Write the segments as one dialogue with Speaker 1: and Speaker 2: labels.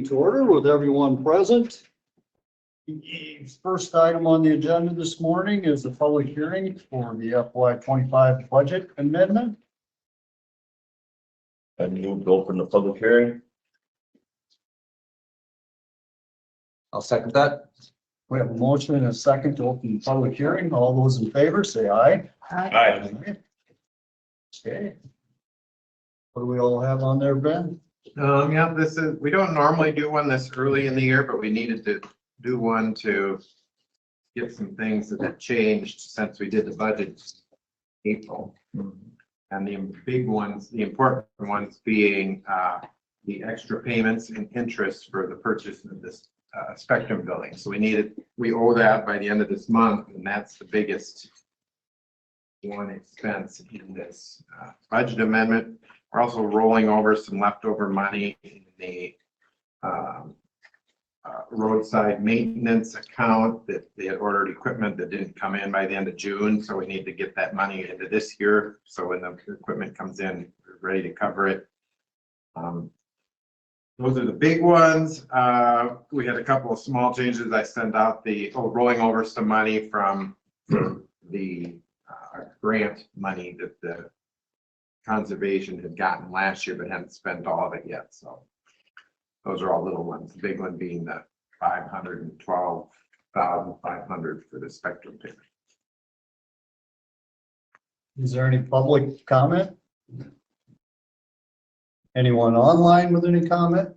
Speaker 1: to order with everyone present. The first item on the agenda this morning is the public hearing for the FY25 budget amendment.
Speaker 2: I move to open the public hearing.
Speaker 3: I'll second that.
Speaker 1: We have a motion and a second to open the public hearing. All those in favor, say aye.
Speaker 2: Aye.
Speaker 1: Okay. What do we all have on there, Ben?
Speaker 4: Yeah, we don't normally do one this early in the year, but we needed to do one to get some things that have changed since we did the budget in April. And the big ones, the important ones being the extra payments and interest for the purchase of this Spectrum building. So we owe that by the end of this month, and that's the biggest one expense in this budget amendment. We're also rolling over some leftover money in the roadside maintenance account that they had ordered equipment that didn't come in by the end of June. So we need to get that money into this year. So when the equipment comes in, we're ready to cover it. Those are the big ones. We had a couple of small changes. I sent out rolling over some money from the grant money that the conservation had gotten last year, but hadn't spent all of it yet. So those are all little ones. The big one being the $512,500 for the Spectrum payment.
Speaker 1: Is there any public comment? Anyone online with any comment?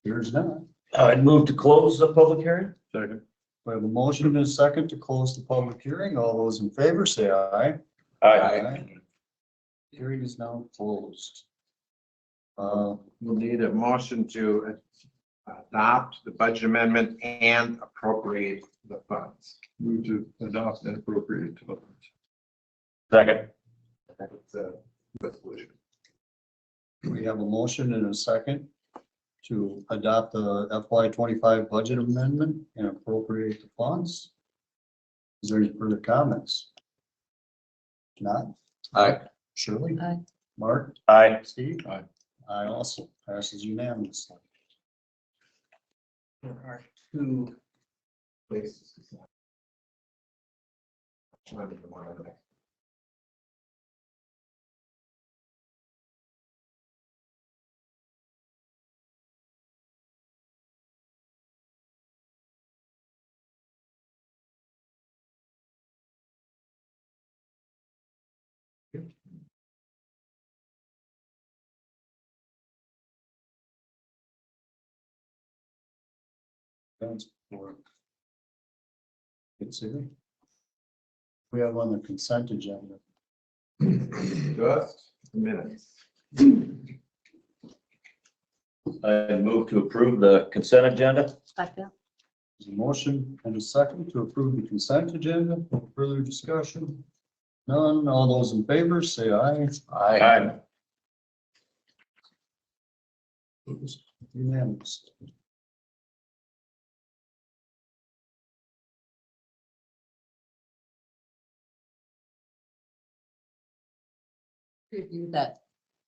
Speaker 1: Here's none.
Speaker 2: I'd move to close the public hearing.
Speaker 3: Second.
Speaker 1: We have a motion and a second to close the public hearing. All those in favor say aye. Hearing is now closed.
Speaker 4: We'll need a motion to adopt the budget amendment and appropriate the funds.
Speaker 3: Move to adopt and appropriate to vote.
Speaker 2: Second.
Speaker 4: That's a resolution.
Speaker 1: We have a motion and a second to adopt the FY25 budget amendment and appropriate the funds. Is there any further comments? Not?
Speaker 3: Aye.
Speaker 1: Shirley?
Speaker 5: Aye.
Speaker 1: Mark?
Speaker 2: Aye.
Speaker 1: Steve?
Speaker 3: Aye.
Speaker 1: I also passes unanimously.
Speaker 4: There are two places to sign. One of them on the next.
Speaker 1: Transport. Consider. We have on the consent agenda.
Speaker 4: Just minutes.
Speaker 2: I move to approve the consent agenda.
Speaker 5: Second.
Speaker 1: There's a motion and a second to approve the consent agenda. No further discussion? None. All those in favor say aye.
Speaker 2: Aye.
Speaker 1: Unanimous.
Speaker 5: Review that,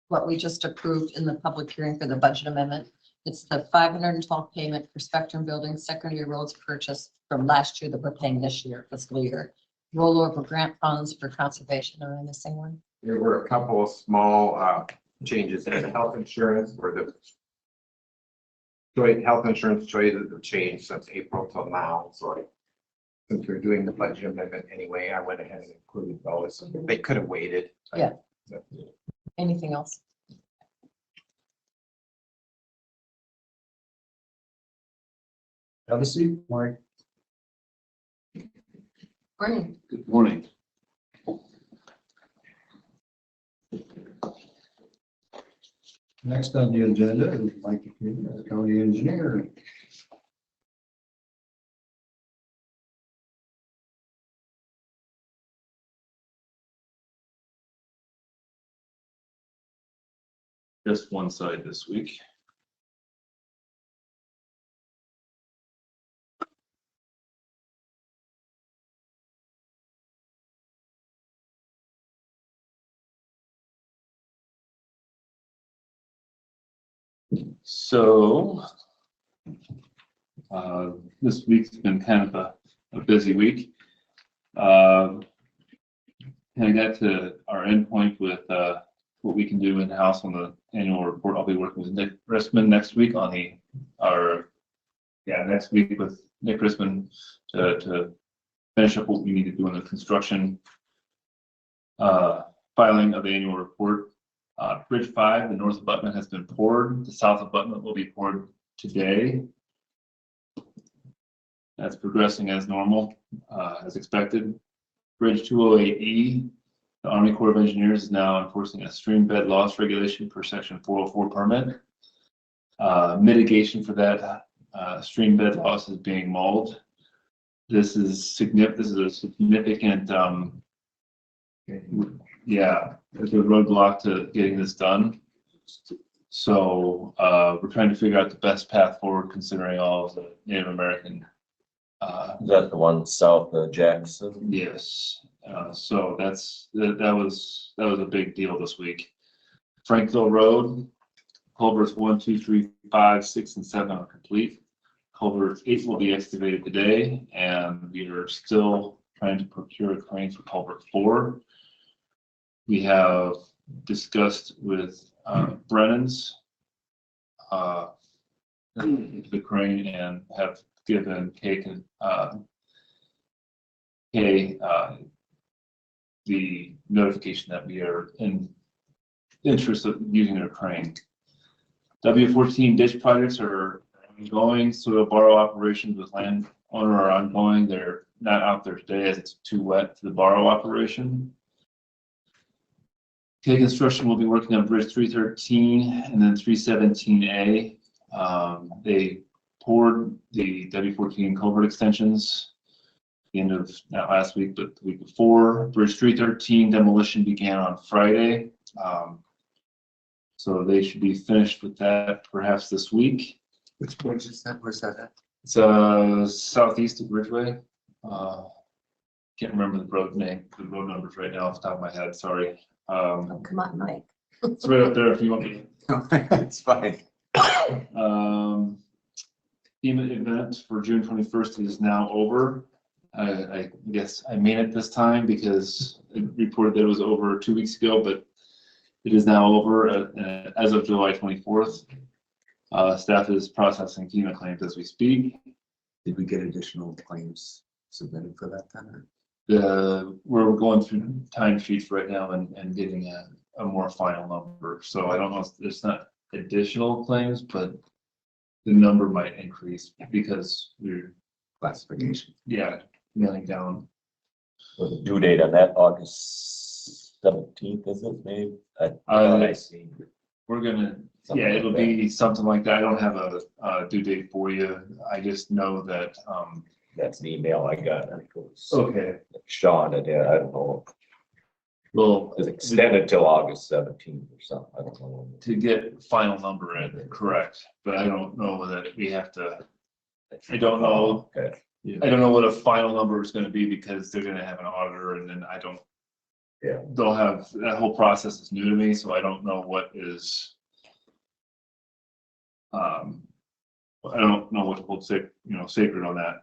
Speaker 5: what we just approved in the public hearing for the budget amendment. It's the 512 payment for Spectrum Building secondary roads purchase from last year that we're paying this year, fiscal year. Rollover grant funds for conservation. Am I missing one?
Speaker 4: There were a couple of small changes in the health insurance where the health insurance choices have changed since April till now. So since we're doing the budget amendment anyway, I went ahead and included those. They could have waited.
Speaker 5: Yeah. Anything else?
Speaker 1: Have a seat, Mike.
Speaker 5: Morning.
Speaker 3: Good morning.
Speaker 1: Next on the agenda is Mike Kueny, our county engineer.
Speaker 3: Just one side this week.
Speaker 6: So, this week's been kind of a busy week. And I got to our endpoint with what we can do in-house on the annual report. I'll be working with Nick Rissman next week on next week with Nick Rissman to finish up what we need to do on the construction filing of the annual report. Bridge 5, the north abutment has been poured. The south abutment will be poured today. That's progressing as normal, as expected. Bridge 208E, the Army Corps of Engineers is now enforcing a stream bed loss regulation per section 404 permit. Mitigation for that stream bed loss is being mulled. This is significant. This is a significant, it's a roadblock to getting this done. So we're trying to figure out the best path forward, considering all of the Native American.
Speaker 2: Is that the one south of Jackson?
Speaker 6: Yes. So that was a big deal this week. Frankville Road, culverts 1, 2, 3, 5, 6, and 7 are complete. Culvert 8 will be excavated today, and we are still trying to procure a crane for culvert 4. We have discussed with Brennan's the crane and have given Kay the notification that we are in interest of using a crane. W14 ditch projects are ongoing. Soil borrow operations with landowner are ongoing. They're not out there today as it's too wet for the borrow operation. K Construction will be working on Bridge 313 and then 317A. They poured the W14 culvert extensions the end of not last week, but the week before. Bridge 313 demolition began on Friday. So they should be finished with that perhaps this week.
Speaker 7: Which bridge is that? Where's that at?
Speaker 6: It's southeast of Bridgeway. Can't remember the road numbers right now off the top of my head, sorry.
Speaker 5: Oh, come on, Mike.
Speaker 6: It's right up there if you want me.
Speaker 7: It's fine.
Speaker 6: FEMA event for June 21st is now over. I guess I mean it this time because it reported that it was over 2 weeks ago, but it is now over as of July 24th. Staff is processing FEMA claims as we speak.
Speaker 7: Did we get additional claims submitted for that then?
Speaker 6: We're going through time sheets right now and getting a more final number. So I don't know if there's not additional claims, but the number might increase because we're
Speaker 7: Classification.
Speaker 6: nailing down.
Speaker 2: Was the due date on that August 17th, is it maybe? I seen
Speaker 6: We're gonna,
Speaker 2: something
Speaker 6: yeah,
Speaker 2: like
Speaker 6: it'll
Speaker 2: that.
Speaker 6: be something like that. I don't have a due date for you. I just know that,
Speaker 2: That's an email I got. and it was
Speaker 6: okay,
Speaker 2: Sean, and I don't know,
Speaker 6: well,
Speaker 2: it's extended till August 17th or something. I don't know.
Speaker 6: to get final number in, correct, but I don't know that we have to, I don't know.
Speaker 2: Okay.
Speaker 6: I don't know what a final number is gonna be because they're gonna have an auditor and then I don't.
Speaker 2: Yeah.
Speaker 6: They'll have, that whole process is new to me, so I don't know what is. I don't know what to hold sacred on that.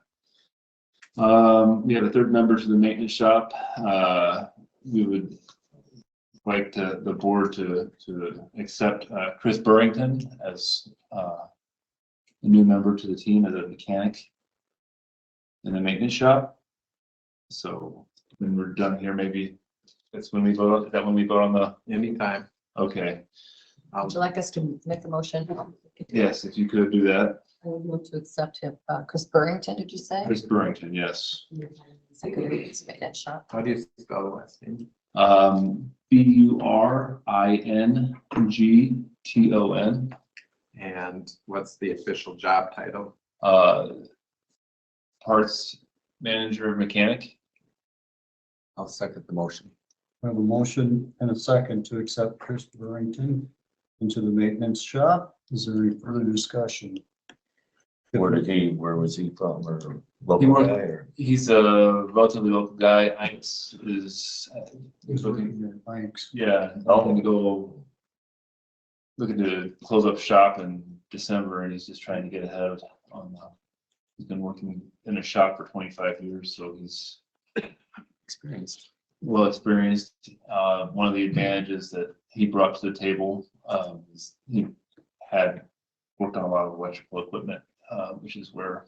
Speaker 6: We have a third member to the maintenance shop. We would like the board to accept Chris Burrington as a new member to the team as a mechanic in the maintenance shop. So when we're done here, maybe that's when we vote. Is that when we vote on the?
Speaker 4: Anytime.
Speaker 6: Okay.
Speaker 5: Would you like us to make a motion?
Speaker 6: Yes, if you could do that.
Speaker 5: I would move to accept him. Chris Burrington, did you say?
Speaker 6: Chris Burrington, yes.
Speaker 5: Secretary of the maintenance shop.
Speaker 4: How do you spell the last name?
Speaker 6: Burington.
Speaker 4: And what's the official job title?
Speaker 6: Parts manager mechanic.
Speaker 7: I'll second the motion.
Speaker 1: We have a motion and a second to accept Chris Burrington into the maintenance shop. Is there any further discussion?
Speaker 2: Where was he from or
Speaker 6: He
Speaker 2: local
Speaker 6: worked-
Speaker 2: guy or?
Speaker 6: He's a relatively local guy. Ike's is,
Speaker 1: He's working at Mike's.
Speaker 6: yeah,
Speaker 2: Oh.
Speaker 6: looking to go looking to close up shop in December, and he's just trying to get ahead on, he's been working in a shop for 25 years, so he's
Speaker 7: Experienced.
Speaker 6: well experienced. One of the advantages that he brought to the table, is he had worked on a lot of electrical equipment, which is where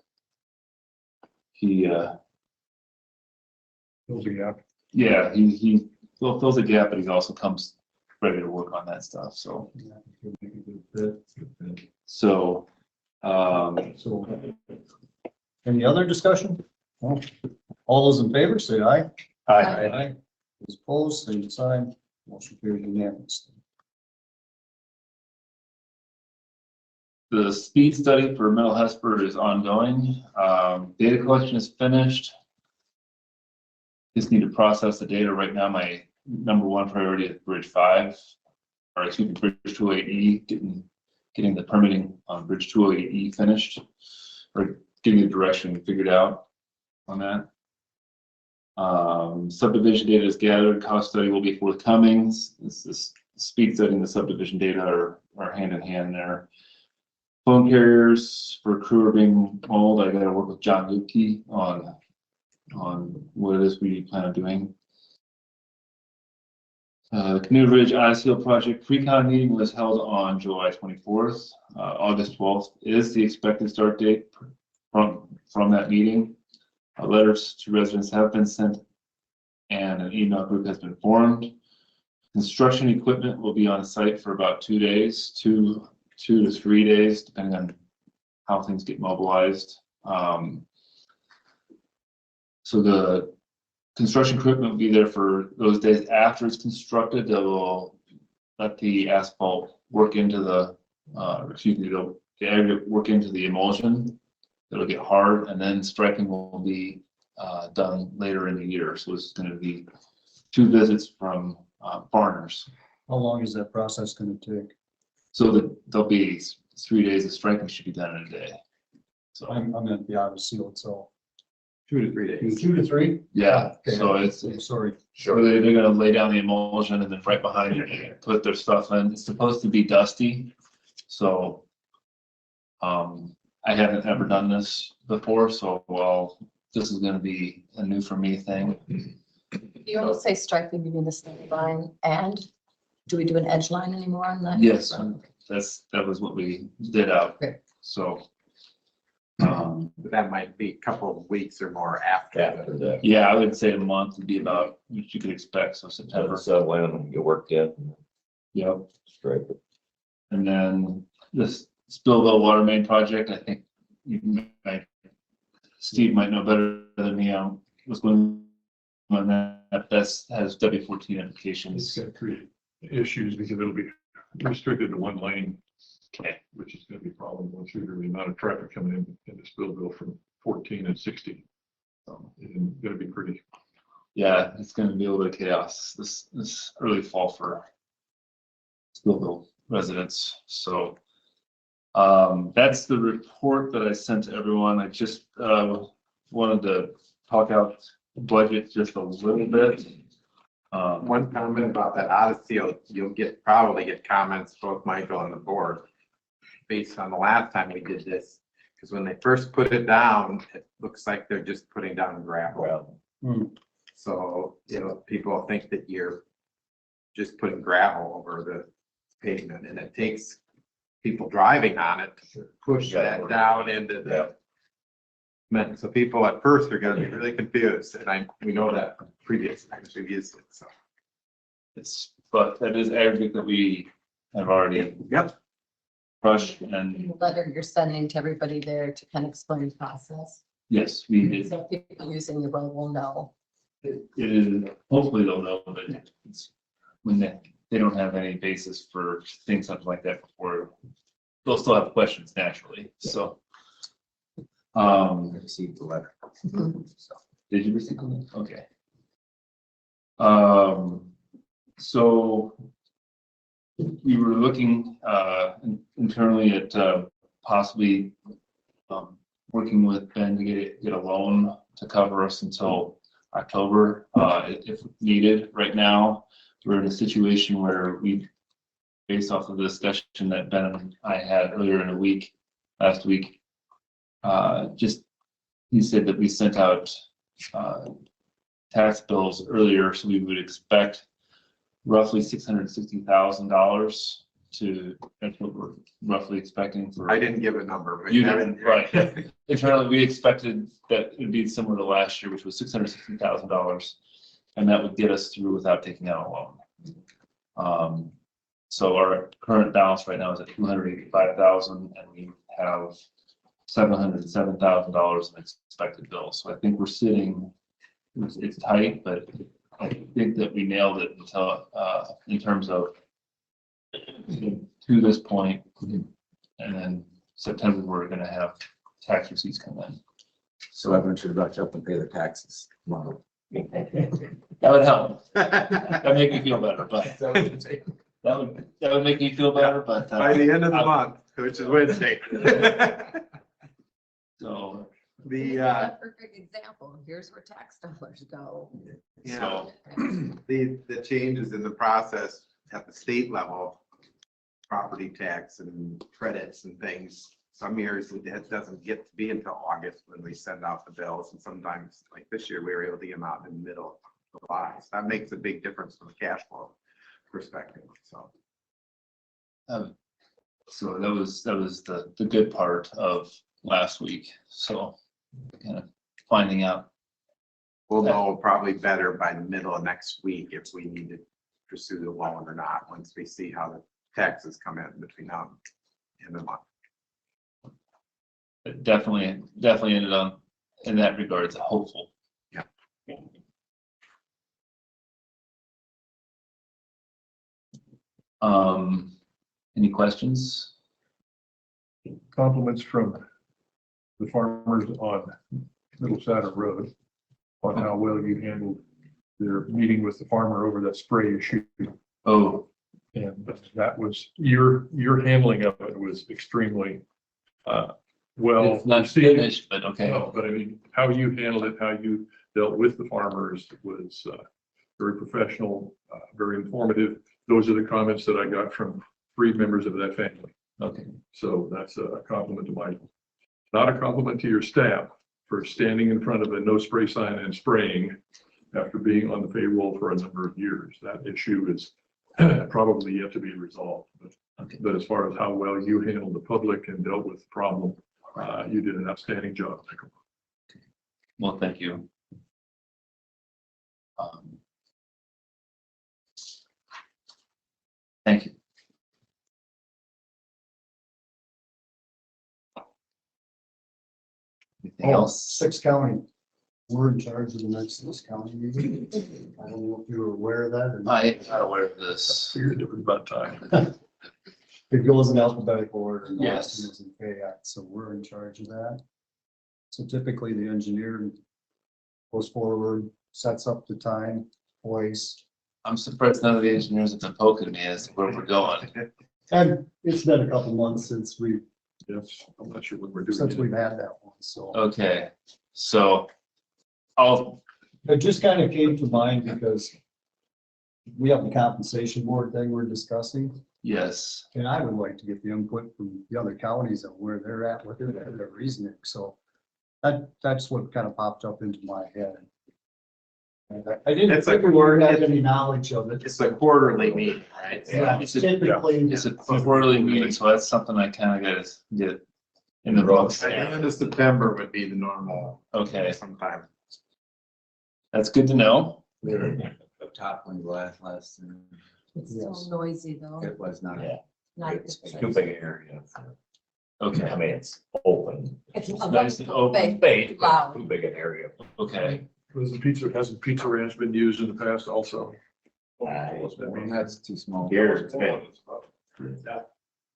Speaker 6: he, yeah, he fills a gap, but he also comes ready to work on that stuff. So, so,
Speaker 1: So, any other discussion? No? All those in favor, say aye.
Speaker 5: Aye.
Speaker 1: Those opposed, same sign. Motion carried unanimously.
Speaker 6: the speed study for Middle Hesper is ongoing. Data collection is finished. Just need to process the data right now. My number one priority is Bridge 5, or excuse me, Bridge 208E, getting the permitting on Bridge 208E finished, or getting the direction figured out on that. Subdivision data is gathered. Cost study will be forthcoming. This speed study and the subdivision data are hand in hand there. Phone carriers for crew are being molded. I got to work with John Lupke on what it is we plan on doing. The Canoe Ridge Ice Hill Project pre-con meeting was held on July 24th. August 12th is the expected start date from that meeting. Letters to residents have been sent and an email group has been formed. Construction equipment will be on site for about 2 days, two to 3 days, depending on how things get mobilized. So the construction equipment will be there for those days after it's constructed. They will let the asphalt work into the, the aggregate work into the emulsion. It'll get hard, and then striping will be done later in the year. So it's going to be 2 visits from farmers.
Speaker 1: How long is that process going to take?
Speaker 6: So there'll be 3 days of striping should be done in a day. So
Speaker 1: I'm going to be out of seal, so
Speaker 4: 2 to 3 days.
Speaker 1: 2 to 3.
Speaker 6: yeah,
Speaker 1: Okay.
Speaker 6: so it's
Speaker 1: I'm sorry.
Speaker 6: sure they're going to lay down the emulsion and then right behind it put their stuff in. It's supposed to be dusty, so I haven't ever done this before, so this is going to be a new for me thing.
Speaker 5: You want to say striping, you mean the center line, and do we do an edge line anymore on that?
Speaker 6: Yes, that was what we did out.
Speaker 5: Okay.
Speaker 6: So,
Speaker 4: But that might be a couple of weeks or more after.
Speaker 2: After that,
Speaker 6: yeah, I would say a month would be about what you could expect. So
Speaker 2: have
Speaker 6: September.
Speaker 2: it settle in and get worked in,
Speaker 6: Yep.
Speaker 2: stripe it.
Speaker 6: And then this Spillville water main project, I think Steve might know better than me on what's going on that. That has W14
Speaker 8: It's
Speaker 6: implications.
Speaker 8: gonna create issues because it'll be restricted to 1 lane,
Speaker 6: Okay.
Speaker 8: which is gonna be a problem once you the amount of traffic coming in this Spillville from 14 and 16. It's gonna be pretty.
Speaker 6: Yeah, it's going to be a little bit of chaos this early fall for Spillville residents. So that's the report that I sent to everyone. I just wanted to talk out the budget just a little bit.
Speaker 4: One comment about that Odyssey, you'll probably get comments, both Michael and the board, based on the last time we did this. Because when they first put it down, it looks like they're just putting down gravel. So, people think that you're just putting gravel over the pavement, and it takes people driving on it to push that down into the. So people at first are gonna be really confused, and we know that from previous times we've used it, so.
Speaker 6: But that is aggregate that we have already crushed, and
Speaker 5: The letter you're sending to everybody there to kind of explain the process.
Speaker 6: yes, we did.
Speaker 5: So people using the road will know.
Speaker 6: It is, hopefully they'll know, but it's when they don't have any basis for things, something like that before, they'll still have questions naturally, so.
Speaker 7: I received the letter. So,
Speaker 6: Did you receive it? Okay. So we were looking internally at possibly working with Ben to get a loan to cover us until October if needed. Right now, we're in a situation where we based off of the discussion that Ben and I had earlier in the week, last week. Just, he said that we sent out tax bills earlier, so we would expect roughly $660,000 to, that's what we're roughly expecting for.
Speaker 4: I didn't give a number, but.
Speaker 6: You didn't, right. Internally, we expected that it would be similar to last year, which was $660,000. And that would get us through without taking out a loan. So our current balance right now is at $285,000, and we have $707,000 in expected bills. So I think we're sitting, it's tight, but I think that we nailed it until, in terms of to this point, and then September, we're gonna have tax receipts come in.
Speaker 7: So everyone should rush up and pay their taxes tomorrow.
Speaker 6: That would help. That'd make me feel better, but that would make me feel better, but.
Speaker 4: By the end of the month, which is Wednesday.
Speaker 6: So,
Speaker 5: A perfect example. Here's where tax dollars go.
Speaker 4: Yeah,
Speaker 6: so,
Speaker 4: the changes in the process at the state level, property tax and credits and things. Some years it doesn't get to be until August when we send out the bills, and sometimes, like this year, we were able to get them out in the middle of July. So that makes a big difference from a cash flow perspective, so.
Speaker 6: so that was the good part of last week. So kind of finding out.
Speaker 4: We'll know probably better by the middle of next week if we need to pursue the loan or not, once we see how the taxes come in between now and the month.
Speaker 6: It definitely ended on, in that regards, hopeful.
Speaker 4: Yeah.
Speaker 6: Any questions?
Speaker 8: Compliments from the farmers on Middle Saturn Road on how well you handled their meeting with the farmer over that spray issue.
Speaker 6: Oh,
Speaker 8: And that was, your handling of it was extremely well.
Speaker 6: it's not
Speaker 8: received.
Speaker 6: finished, but okay.
Speaker 8: No, but I mean, how you handled it, how you dealt with the farmers was very professional, very informative. Those are the comments that I got from 3 members of that family.
Speaker 6: Okay.
Speaker 8: So that's a compliment to Michael. Not a compliment to your staff for standing in front of a no spray sign and spraying after being on the payroll for a number of years. That issue is probably yet to be resolved. But as far as how well you handled the public and dealt with the problem, you did an outstanding job, Michael.
Speaker 6: Well, thank you. Thank you. Anything else?
Speaker 1: 6 County, we're in charge of the next 6 County meeting. I don't know if you were aware of that or not.
Speaker 6: I am not aware of this.
Speaker 8: Figured it was about time.
Speaker 1: It goes in alphabetical order. And
Speaker 6: Yes.
Speaker 1: Austin is in Fayette, so we're in charge of that. So typically the engineer goes forward, sets up the time, place,
Speaker 6: I'm surprised none of the engineers have been poking me as to where we're going.
Speaker 1: and it's been a couple months since we've
Speaker 8: Yes, I'm not sure when we're doing it.
Speaker 1: had that one, so.
Speaker 6: Okay, so
Speaker 1: It just kind of came to mind because we have the compensation board thing we're discussing,
Speaker 6: yes,
Speaker 1: and I would like to get the input from the other counties of where they're at with it and their reasoning, so that's what kind of popped up into my head. And I didn't
Speaker 4: It's
Speaker 1: think
Speaker 4: like
Speaker 1: we were having any knowledge of it.
Speaker 4: It's a quarterly meeting, right?
Speaker 1: Yeah,
Speaker 6: It's a-
Speaker 1: typically,
Speaker 6: it's a quarterly meeting, so that's something I kind of gotta get in the books.
Speaker 4: At the end of September would be the normal
Speaker 6: Okay,
Speaker 4: sometime.
Speaker 6: that's good to know.
Speaker 7: We were up top when last,
Speaker 5: It's
Speaker 1: Yes.
Speaker 5: so noisy though.
Speaker 7: it was not.
Speaker 2: Yeah.
Speaker 5: Not a
Speaker 2: It's
Speaker 5: good
Speaker 2: too
Speaker 5: place.
Speaker 2: big an area.
Speaker 6: Okay,
Speaker 2: I mean, it's open.
Speaker 5: It's
Speaker 6: nice and open
Speaker 5: big,
Speaker 2: Space, but
Speaker 5: loud.
Speaker 2: too big an area.
Speaker 6: okay.
Speaker 8: Hasn't Pizza Ranch been used in the past also?
Speaker 7: That's too small.
Speaker 2: Here's it's big.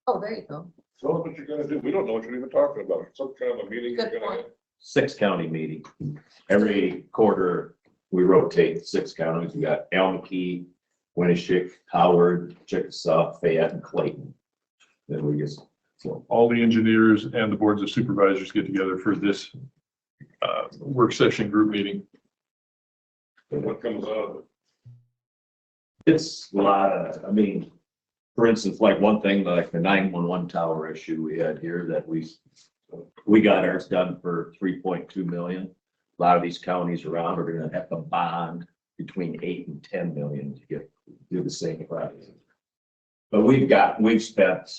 Speaker 5: Oh, there you go.
Speaker 8: So what you're gonna do, we don't know what you're even talking about, some kind of a meeting
Speaker 5: Good point.
Speaker 2: 6 county meeting. Every quarter, we rotate 6 counties. We got Almaquee, Winneshiek, Howard, Chickasaw, Fayette, and Clayton. Then we just, so
Speaker 8: All the engineers and the boards of supervisors get together for this work session group meeting. And what comes out of it?
Speaker 2: it's a lot of, I mean, For instance, like one thing, like the 911 tower issue we had here that we got ours done for 3.2 million. A lot of these counties around are gonna have to bond between 8 and 10 million to do the same project. But we've spent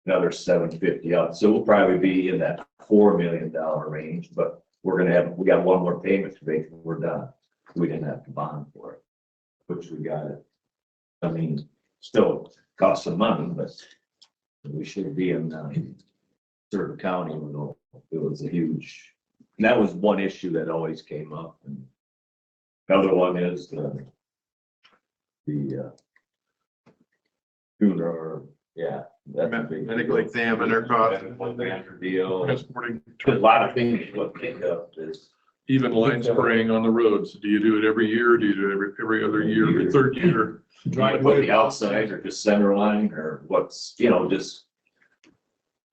Speaker 2: another 750 out, so we'll probably be in that $4 million range, but we got one more payment to make when we're done. We didn't have to bond for it, which we got it. I mean, still costs some money, but we should be in certain county, you know, it was a huge, and that was one issue that always came up. And another one is the tuner, yeah. That's a big
Speaker 4: Medical
Speaker 2: deal.
Speaker 4: examiner cost.
Speaker 2: Deal.
Speaker 8: Transporting,
Speaker 2: A lot of things what pick up is.
Speaker 8: even line spraying on the roads. Do you do it every year? Do you do it every other year, every third year?
Speaker 2: Driveway the outside or just center line or what's, you know, just.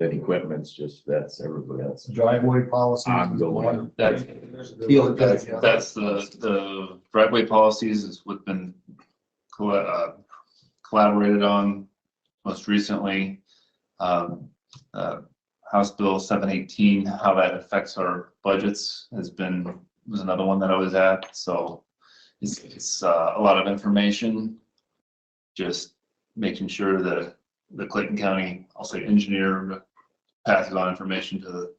Speaker 2: That equipment's just, that's everybody else.
Speaker 1: Driveway policy.
Speaker 2: Ongoing.
Speaker 6: That's the driveway policies is what's been collaborated on most recently. House Bill 718, how that affects our budgets was another one that I was at. So it's a lot of information. Just making sure that the Clayton County, I'll say engineer, passes on information to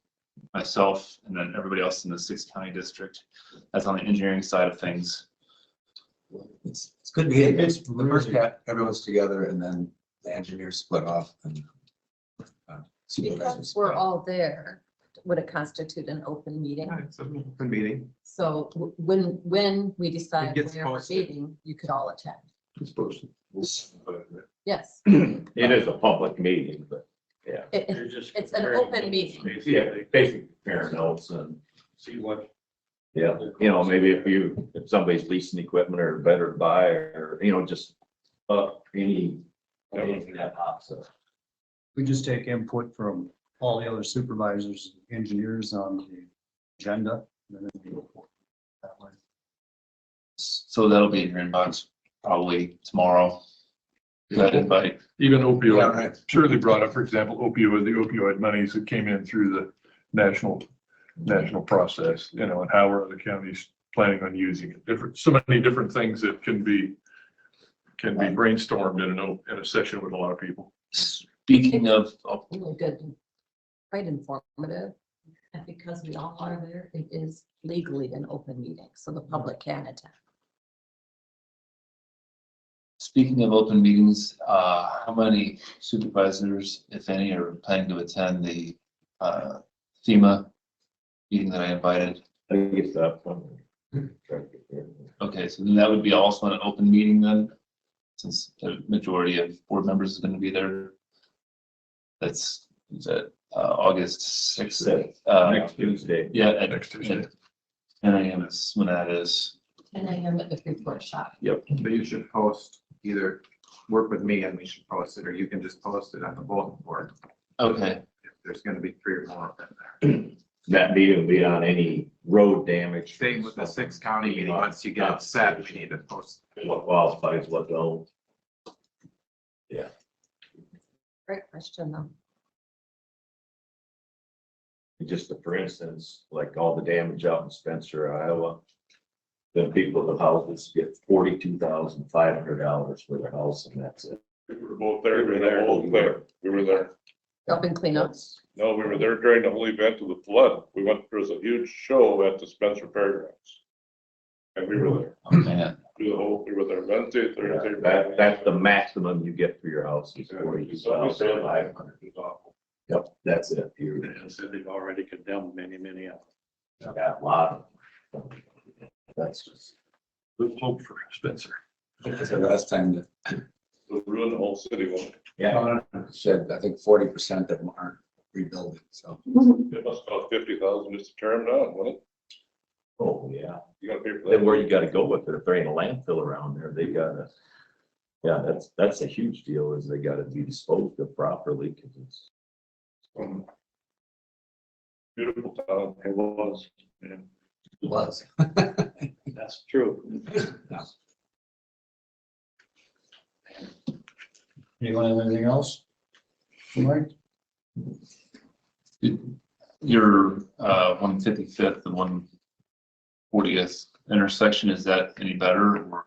Speaker 6: myself and then everybody else in the 6th County district. That's on the engineering side of things.
Speaker 7: It's good to hear. The first half, everyone's together and then the engineers split off and supervisors.
Speaker 5: Because we're all there, would it constitute an open meeting?
Speaker 4: It's an open meeting.
Speaker 5: So when we decide
Speaker 4: It gets
Speaker 5: where we're
Speaker 4: posted.
Speaker 5: meeting, you could all attend.
Speaker 8: It's posted.
Speaker 5: Yes,
Speaker 2: It is a public meeting, but yeah.
Speaker 5: it's an open meeting.
Speaker 2: Yeah, basically compare notes and,
Speaker 3: See what.
Speaker 2: yeah, you know, maybe if somebody's leasing equipment or better to buy or, you know, just, anything that pops up.
Speaker 1: We just take input from all the other supervisors, engineers on the agenda. And then we go forward that way.
Speaker 6: So that'll be in your inbox probably tomorrow. That invite.
Speaker 8: Even
Speaker 7: Yeah,
Speaker 8: opioid,
Speaker 7: right.
Speaker 8: Shirley brought up, for example, the opioid monies that came in through the national process, you know, and how are other counties planning on using it. So many different things that can be brainstormed in a session with a lot of people.
Speaker 6: Speaking of,
Speaker 5: Really good, and quite informative. And because we all are there, it is legally an open meeting, so the public can attend.
Speaker 6: speaking of open meetings, how many supervisors, if any, are planning to attend the FEMA meeting that I invited?
Speaker 2: I guess that.
Speaker 6: Okay, so then that would be also an open meeting then, since the majority of board members is going to be there. Is that August 6th?
Speaker 2: Next Tuesday.
Speaker 6: Yeah, at
Speaker 8: Next Tuesday.
Speaker 6: 10 a.m. is when that is.
Speaker 5: 10 a.m. at the report shop.
Speaker 2: Yep.
Speaker 4: But you should post, either work with me and we should post it, or you can just post it on the bulletin board.
Speaker 6: Okay,
Speaker 4: If there's gonna be 3 or more of them there.
Speaker 2: That meeting will be on any road damage.
Speaker 4: Same with the 6 county meeting, once you get it set, we need to post.
Speaker 2: What qualifies, what don't.
Speaker 5: Great question, though.
Speaker 2: Just for instance, like all the damage out in Spencer, Iowa. Then people with houses get $42,500 for their house and that's it.
Speaker 9: We were both there during the whole thing. We were there.
Speaker 5: Helping clean up.
Speaker 9: No, we were there during the whole event of the flood. There was a huge show at the Spencer Fairgrounds. And we were there.
Speaker 6: oh man,
Speaker 9: We were there Wednesday, Thursday.
Speaker 2: That's the maximum you get for your house is $42,500. Yep, that's it. You
Speaker 3: said they've already condemned many of them.
Speaker 2: got a lot of. That's just.
Speaker 8: Good hope for Spencer.
Speaker 7: That's the last time that
Speaker 9: It ruined the whole city. Wasn't it?
Speaker 2: Yeah.
Speaker 7: said, I think 40% of them aren't rebuilding, so.
Speaker 9: It must cost 50,000 just to tear them down, wasn't it?
Speaker 2: Oh, yeah.
Speaker 9: You gotta pay for
Speaker 2: Then
Speaker 9: that.
Speaker 2: where you gotta go with it, if there ain't a landfill around there, they gotta. Yeah, that's a huge deal, is they gotta be disposed of properly, cause it's.
Speaker 9: Beautiful town. It was. Yeah.
Speaker 7: Was.
Speaker 3: That's true.
Speaker 1: Anyone have anything else? Mike?
Speaker 6: Your 155th and 140th intersection, is that any better or?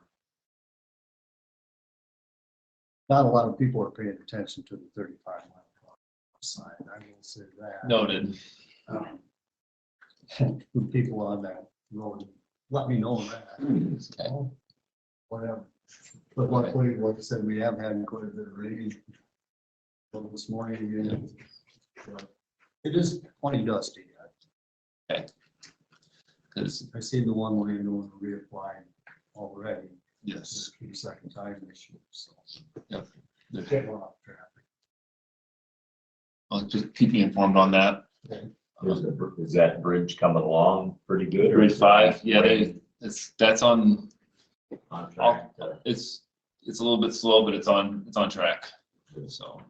Speaker 1: Not a lot of people are paying attention to the 35 mile sign, I will say that.
Speaker 6: Noted.
Speaker 1: The people on that road, let me know that. So, whatever. But luckily, like I said, we have had quite a bit of rain. Well, this morning again. But it is plenty dusty yet.
Speaker 6: Because,
Speaker 1: I see the one lane doing reapplying already. This
Speaker 6: yes,
Speaker 1: is the second time this year, so.
Speaker 6: Yep.
Speaker 1: Get a lot of traffic.
Speaker 6: I'll just keep me informed on that.
Speaker 2: Is that bridge coming along pretty good? or
Speaker 6: Bridge
Speaker 2: is it
Speaker 6: 5, yeah, that's on,
Speaker 2: on track?
Speaker 6: it's a little bit slow, but it's on track. So,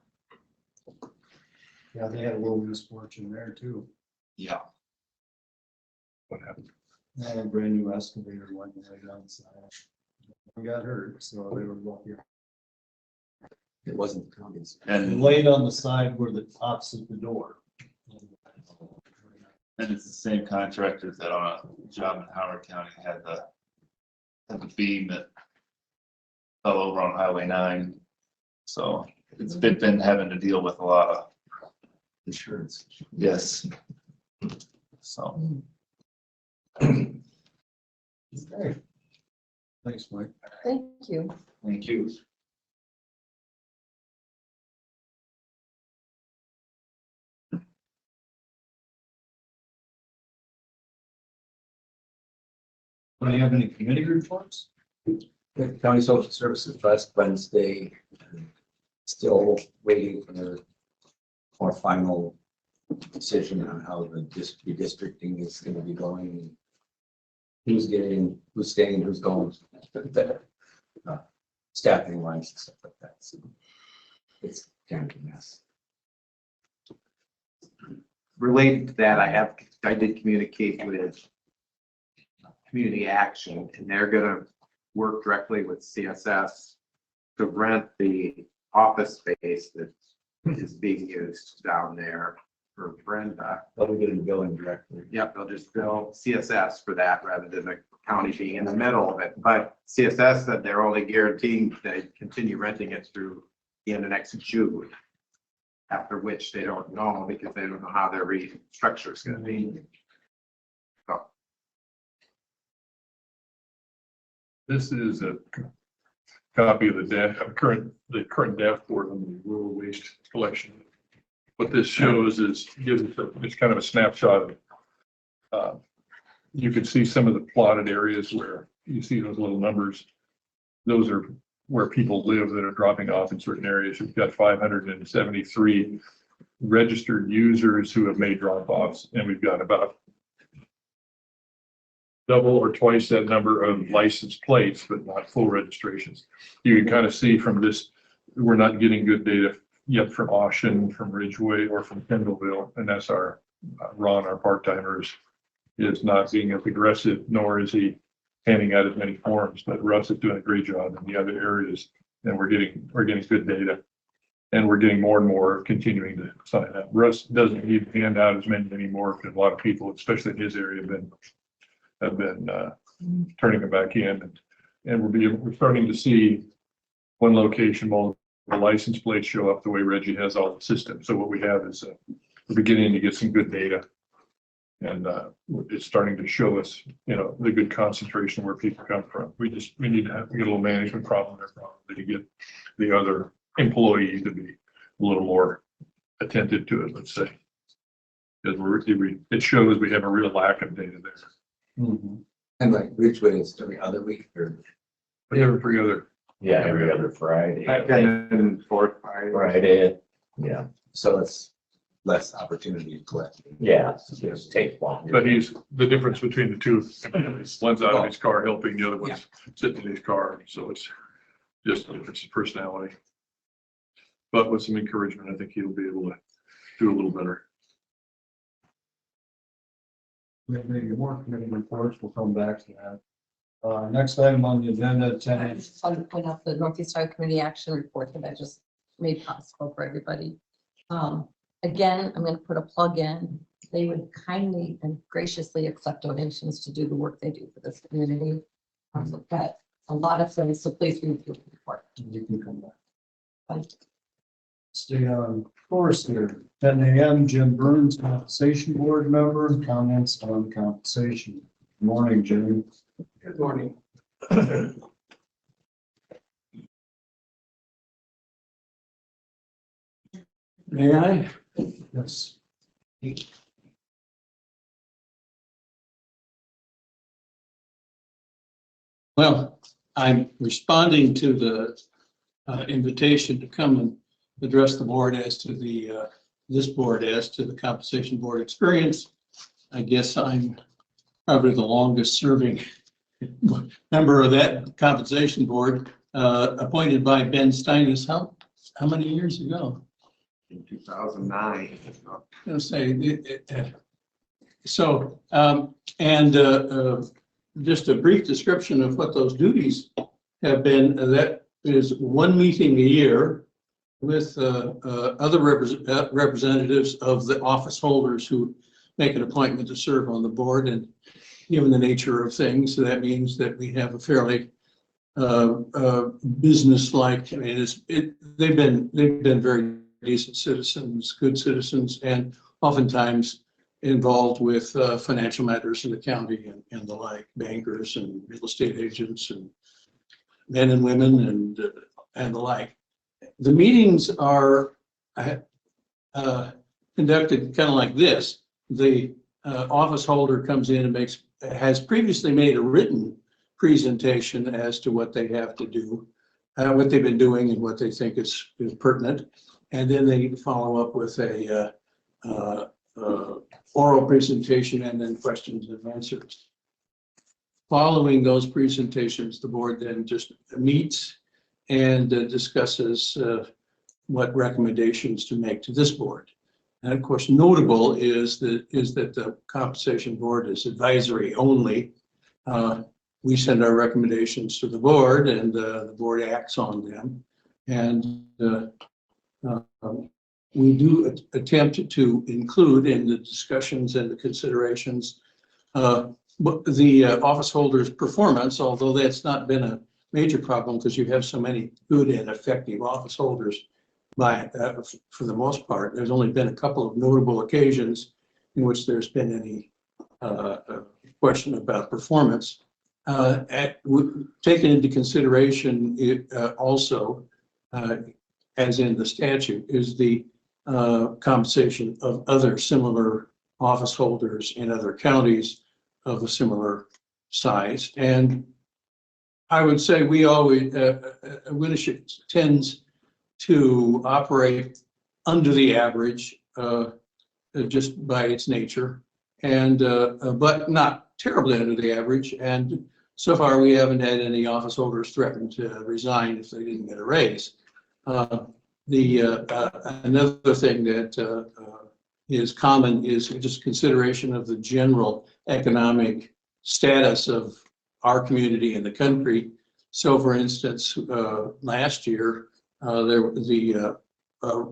Speaker 1: Yeah, they had a little misfortune there too.
Speaker 6: yeah.
Speaker 8: What happened?
Speaker 1: They had a brand new excavator went right outside. We got hurt, so they were lucky.
Speaker 7: It wasn't the county's.
Speaker 1: And
Speaker 6: And
Speaker 1: laid on the side where the opposite the door.
Speaker 6: it's the same contractors that on a job in Howard County had the beam that fell over on Highway 9. So it's been having to deal with a lot of,
Speaker 7: Insurance.
Speaker 6: yes. So,
Speaker 1: Okay. Thanks, Mike.
Speaker 5: Thank you.
Speaker 6: thank you.
Speaker 1: Do you have any committee reports?
Speaker 7: The County Social Services last Wednesday, still waiting for the more final decision on how the redistricting is going to be going. Who's getting, who's staying, who's going, staffing wise and stuff like that. So it's kind of a mess.
Speaker 4: Related to that, I did communicate with Community Action, and they're gonna work directly with CSS to rent the office space that is being used down there for Brenda.
Speaker 7: But we get in the billing directly.
Speaker 4: Yep, they'll just bill CSS for that rather than the county being in the middle of it. But CSS said they're only guaranteeing they continue renting it through the end of next June. After which they don't know because they don't know how their restructure is gonna be. So,
Speaker 8: This is a copy of the current dashboard on the rural waste collection. What this shows is, it's kind of a snapshot of, you can see some of the plotted areas where you see those little numbers. Those are where people live that are dropping off in certain areas. You've got 573 registered users who have made drop-offs, and we've got about double or twice that number of licensed plates, but not full registrations. You can kind of see from this, we're not getting good data yet from Austin, from Ridgeway, or from Kendallville, and that's our Ron, our part-timers, is not being as aggressive, nor is he handing out as many forms, but Russ is doing a great job in the other areas, and we're getting good data. And we're getting more and more continuing to sign up. Russ doesn't need to hand out as many anymore, because a lot of people, especially in his area, have been turning them back in. And we're starting to see one location, multiple license plates show up the way Reggie has all the systems. So what we have is we're beginning to get some good data. And it's starting to show us, the good concentration where people come from. We need to get a little management problem there, probably, to get the other employee to be a little more attentive to it, let's say. Because it shows we have a real lack of data there.
Speaker 7: And like Ridgeway is every other week or
Speaker 8: Every other,
Speaker 2: Yeah, every other Friday.
Speaker 4: I've been in fourth,
Speaker 2: Friday, yeah,
Speaker 7: so it's less opportunity to collect.
Speaker 2: yeah, just take longer.
Speaker 8: but the difference between the two, one's out of his car helping, the other one's sitting in his car. So it's just a difference in personality. But with some encouragement, I think he'll be able to do a little better.
Speaker 1: Maybe more committee reports, we'll come back to that. Next item on the agenda,
Speaker 5: I
Speaker 1: 10.
Speaker 5: just wanted to point out the Northeast Iowa Community Action Report that I just made possible for everybody. Again, I'm gonna put a plug in. They would kindly and graciously accept donations to do the work they do for this community. We've got a lot of things, so please read the report.
Speaker 1: You can come back.
Speaker 5: Thank
Speaker 1: Stay on course here. 10 a.m. Jim Burns, compensation board member, comments on compensation. Morning, Jim.
Speaker 7: Good morning.
Speaker 1: May I? Yes.
Speaker 10: Well, I'm responding to the invitation to come and address the board as to this board as to the compensation board experience. I guess I'm probably the longest serving member of that compensation board, appointed by Ben Steinus. How many years ago?
Speaker 4: In 2009.
Speaker 10: I'm gonna say, just a brief description of what those duties have been. That is one meeting a year with other representatives of the office holders who make an appointment to serve on the board. And given the nature of things, that means that we have a fairly business-like. I mean, they've been very decent citizens, good citizens, and oftentimes involved with financial matters in the county and the like, bankers and real estate agents and men and women and the like. The meetings are conducted kind of like this. The office holder comes in and has previously made a written presentation as to what they have to do, what they've been doing and what they think is pertinent. And then they follow up with a oral presentation and then questions and answers. Following those presentations, the board then just meets and discusses what recommendations to make to this board. And of course, notable is that the compensation board is advisory only. We send our recommendations to the board, and the board acts on them. And we do attempt to include in the discussions and the considerations the office holder's performance, although that's not been a major problem because you have so many good and effective office holders for the most part. There's only been a couple of notable occasions in which there's been any question about performance. Taken into consideration, also, as in the statute, is the compensation of other similar office holders in other counties of a similar size. And I would say we always, Winneshiek tends to operate under the average just by its nature, and but not terribly under the average. And so far, we haven't had any office holders threaten to resign if they didn't get a raise. Another thing that is common is just consideration of the general economic status of our community and the country. So, for instance, last year, the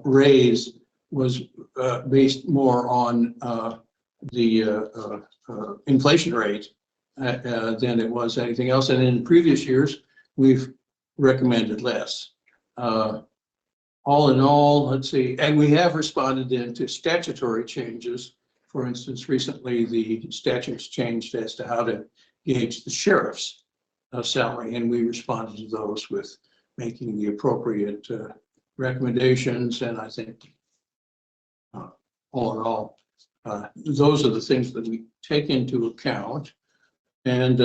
Speaker 10: raise was based more on the inflation rate than it was anything else. And in previous years, we've recommended less. All in all, let's see, and we have responded then to statutory changes. For instance, recently the statutes changed as to how to gauge the sheriff's salary, and we responded to those with making the appropriate recommendations. And I think all in all, those are the things that we take into account. And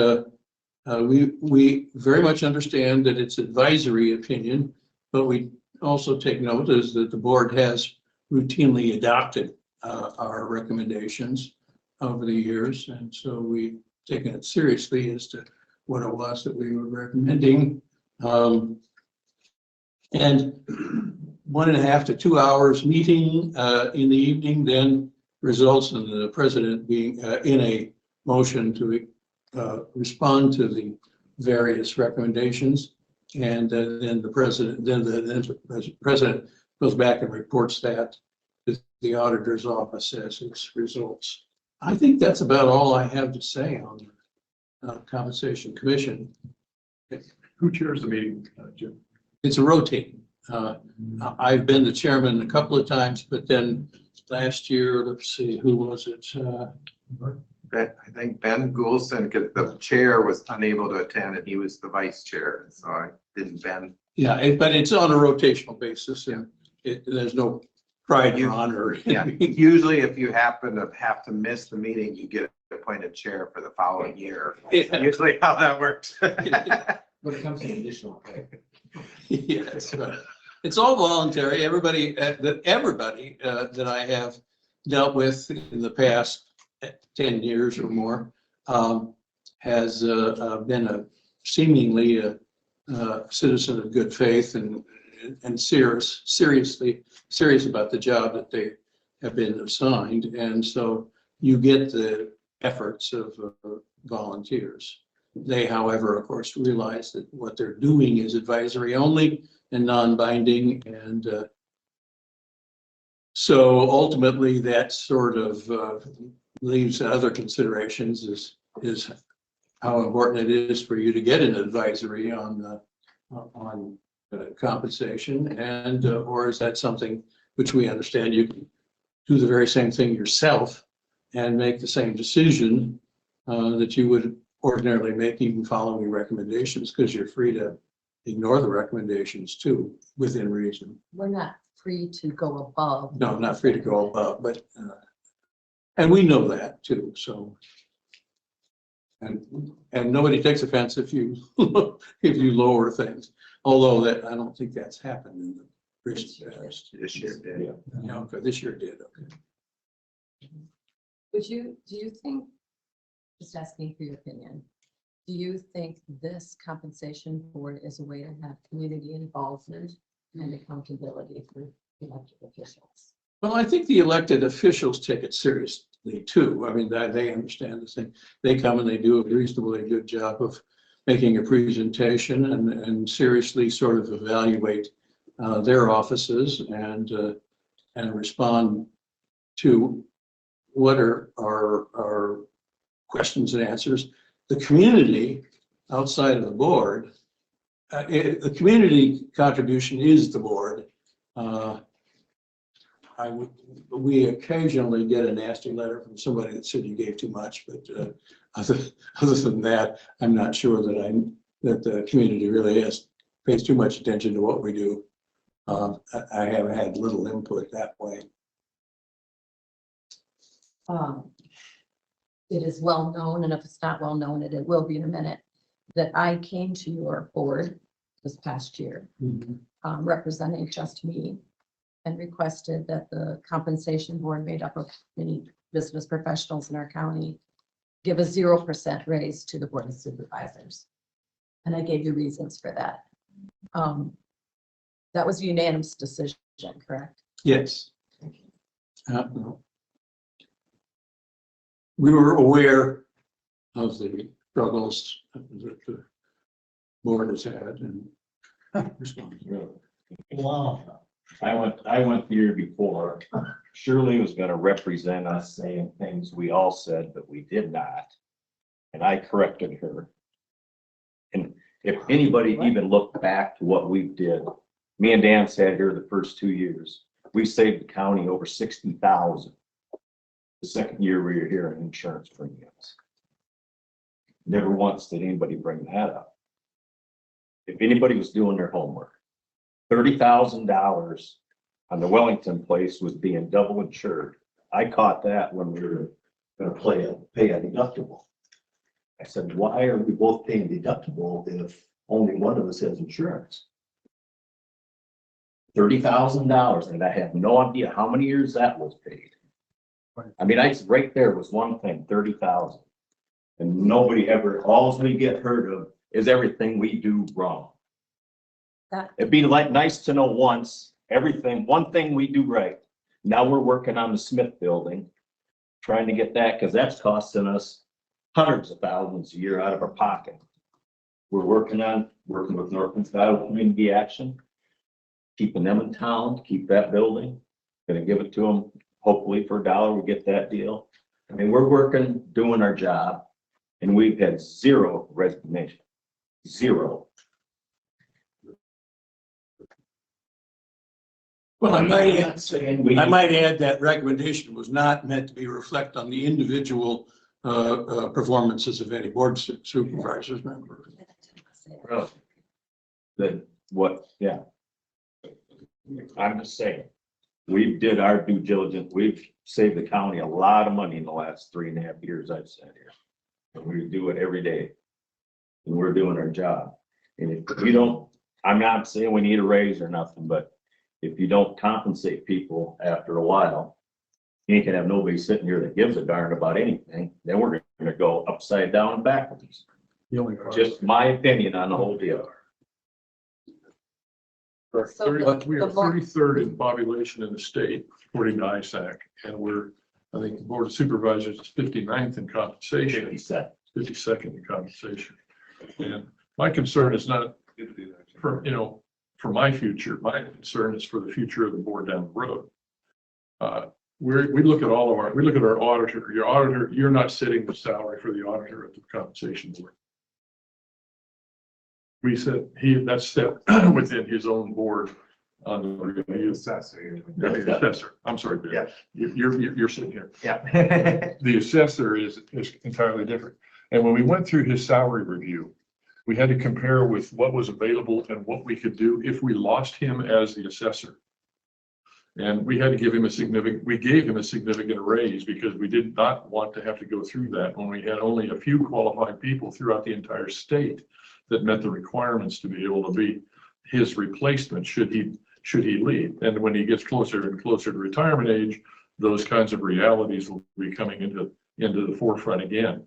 Speaker 10: we very much understand that it's advisory opinion, but we also take note is that the board has routinely adopted our recommendations over the years. And so we've taken it seriously as to what it was that we were recommending. And 1.5 to 2 hours meeting in the evening then results in the president being in a motion to respond to the various recommendations. And then the president goes back and reports that to the auditor's office as its results. I think that's about all I have to say on the compensation commission.
Speaker 8: Who chairs the meeting, Jim?
Speaker 10: It's a rotating. I've been the chairman a couple of times, but then last year, let's see, who was it?
Speaker 4: I think Ben Goulson, because the chair was unable to attend and he was the vice chair. So I didn't Ben.
Speaker 10: Yeah, but it's on a rotational basis and there's no pride or honor.
Speaker 4: Yeah, usually if you happen to have to miss the meeting, you get appointed chair for the following year.
Speaker 10: Yeah.
Speaker 4: Usually how that works.
Speaker 7: When it comes to additional pay.
Speaker 10: Yes, but it's all voluntary. Everybody that I have dealt with in the past 10 years or more has been a seemingly a citizen of good faith and serious about the job that they have been assigned. And so you get the efforts of volunteers. They, however, of course, realize that what they're doing is advisory only and non-binding. And so ultimately that sort of leaves other considerations is how important it is for you to get an advisory on compensation, and or is that something which we understand you can do the very same thing yourself and make the same decision that you would ordinarily make, even following recommendations, because you're free to ignore the recommendations too, within reason.
Speaker 5: We're not free to go above.
Speaker 10: No, not free to go above, but and we know that too. So, and nobody takes offense if you if you lower things. Although that I don't think that's happened in the recent past.
Speaker 4: This year did.
Speaker 10: Yeah, okay, this year did. Okay.
Speaker 5: Do you think, just asking for your opinion, do you think this compensation board is a way to have community involvement and accountability for elected officials?
Speaker 10: Well, I think the elected officials take it seriously too. I mean, they understand this thing. They come and they do a reasonably good job of making a presentation and seriously sort of evaluate their offices and respond to what are our questions and answers. The community outside of the board, the community contribution is the board. We occasionally get a nasty letter from somebody that said you gave too much, but other than that, I'm not sure that the community really pays too much attention to what we do. I have had little input that way.
Speaker 5: It is well known, and if it's not well known, it will be in a minute, that I came to your board this past year, representing just me, and requested that the compensation board made up of many business professionals in our county give a 0% raise to the board of supervisors. And I gave you reasons for that. That was a unanimous decision, correct?
Speaker 10: Yes. We were aware of the struggles that the board has had and responded.
Speaker 1: Wow.
Speaker 2: I went the year before. Shirley was gonna represent us saying things we all said, but we did not. And I corrected her. And if anybody even looked back to what we did, me and Dan sat here the first 2 years. We saved the county over 60,000. The second year we were here in insurance premiums. Never once did anybody bring that up. If anybody was doing their homework, $30,000 on the Wellington place was being double insured. I caught that when we were gonna pay a deductible. I said, why are we both paying deductible if only one of us has insurance? $30,000, and I had no idea how many years that was paid. I mean, right there was one thing, 30,000. And nobody ever, all we get heard of is everything we do wrong. It'd be like nice to know one thing we do right. Now we're working on the Smith building, trying to get that, because that's costing us hundreds of thousands a year out of our pocket. We're working with Northland Iowa Community Action. keeping them in town, keep that building. Gonna give it to them, hopefully for $1, we get that deal. I mean, we're working, doing our job, and we've had 0 resignation. 0.
Speaker 10: Well, I might add,
Speaker 2: Saying we-
Speaker 10: I might add that recommendation was not meant to be reflect on the individual performances of any board supervisors member.
Speaker 2: Really? That what, yeah. I'm just saying, we did our due diligence. We've saved the county a lot of money in the last 3.5 years I've sat here. And we do it every day. And we're doing our job. And if you don't, I'm not saying we need a raise or nothing, but if you don't compensate people after a while, you ain't gonna have nobody sitting here that gives a darn about anything, then we're gonna go upside down and backwards.
Speaker 1: The only part-
Speaker 2: Just my opinion on the whole deal.
Speaker 5: So
Speaker 8: We are
Speaker 5: the more-
Speaker 8: 33rd in population in the state, according to NICAC, and I think the Board of Supervisors is 59th in compensation, 52nd in compensation. And my concern is not for, for my future, my concern is for the future of the board down the road. We look at our auditor, your auditor, you're not setting the salary for the auditor at the compensation board. We said, that's set within his own board on the review.
Speaker 4: Assessor.
Speaker 8: The assessor, I'm sorry, Ben.
Speaker 4: Yeah.
Speaker 8: You're sitting here.
Speaker 4: Yeah.
Speaker 8: The assessor is entirely different. And when we went through his salary review, we had to compare with what was available and what we could do if we lost him as the assessor. And we had to give him we gave him a significant raise because we did not want to have to go through that when we had only a few qualified people throughout the entire state that met the requirements to be able to be his replacement should he leave. And when he gets closer and closer to retirement age, those kinds of realities will be coming into the forefront again.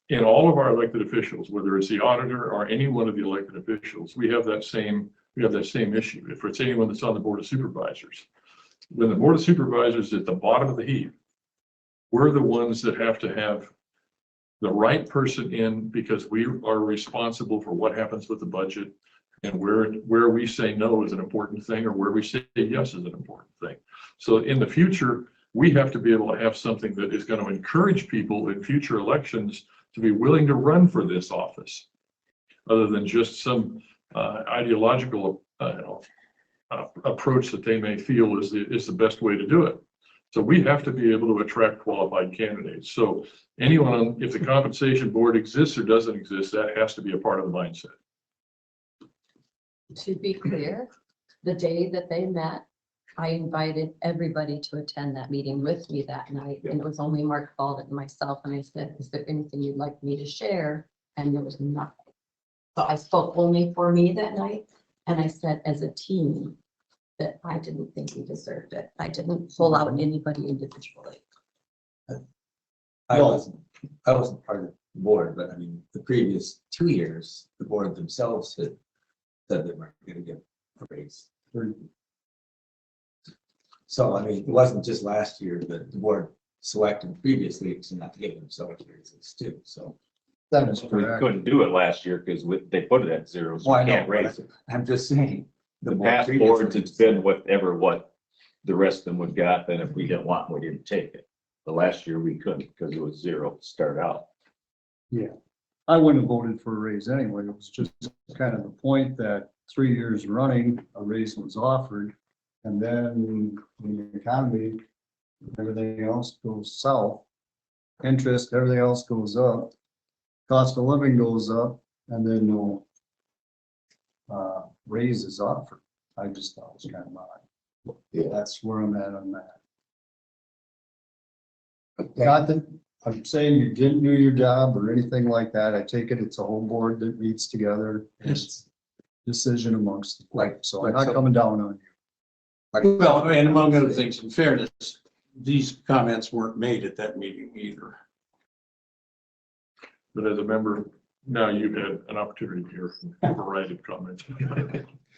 Speaker 8: In all of our elected officials, whether it's the auditor or any one of the elected officials, we have that same issue. If it's anyone that's on the Board of Supervisors, when the Board of Supervisors is at the bottom of the heap, we're the ones that have to have the right person in because we are responsible for what happens with the budget, and where we say no is an important thing or where we say yes is an important thing. So in the future, we have to be able to have something that is going to encourage people in future elections to be willing to run for this office, other than just some ideological approach that they may feel is the best way to do it. So we have to be able to attract qualified candidates. So anyone, if the compensation board exists or doesn't exist, that has to be a part of the mindset.
Speaker 5: To be clear, the day that they met, I invited everybody to attend that meeting with me that night. And it was only Mark Baldwin and myself. And I said, is there anything you'd like me to share? And there was nothing. So I spoke only for me that night. And I said, as a team, that I didn't think we deserved it. I didn't pull out anybody individually.
Speaker 7: I wasn't part of the board, but I mean, the previous 2 years, the board themselves had said they weren't going to give a raise. So, I mean, it wasn't just last year that the board selected previously to not give themselves raises too, so.
Speaker 1: That is
Speaker 2: We
Speaker 1: correct.
Speaker 2: couldn't do it last year because they put it at 0, so
Speaker 7: Well, I
Speaker 2: we
Speaker 7: know,
Speaker 2: can't raise it.
Speaker 7: but I'm just saying.
Speaker 2: The
Speaker 7: board
Speaker 2: past
Speaker 7: previously
Speaker 2: boards, it's been what the rest of them would got, then if we didn't want, we didn't take it. The last year we couldn't because it was 0 to start out.
Speaker 1: I wouldn't have voted for a raise anyway. It was just kind of the point that 3 years running, a raise was offered. And then when the economy, everything else goes south, interest, everything else goes up, cost of living goes up, and then no raise is offered. I just thought it was kind of odd.
Speaker 2: Yeah.
Speaker 1: That's where I'm at on that. Not that I'm saying you didn't do your job or anything like that. I take it it's a whole board that meets together. It's decision amongst the board. So I'm not coming down on you.
Speaker 10: Well, and among other things, in fairness, these comments weren't made at that meeting either.
Speaker 8: But as a member, now you've had an opportunity to hear a variety of comments.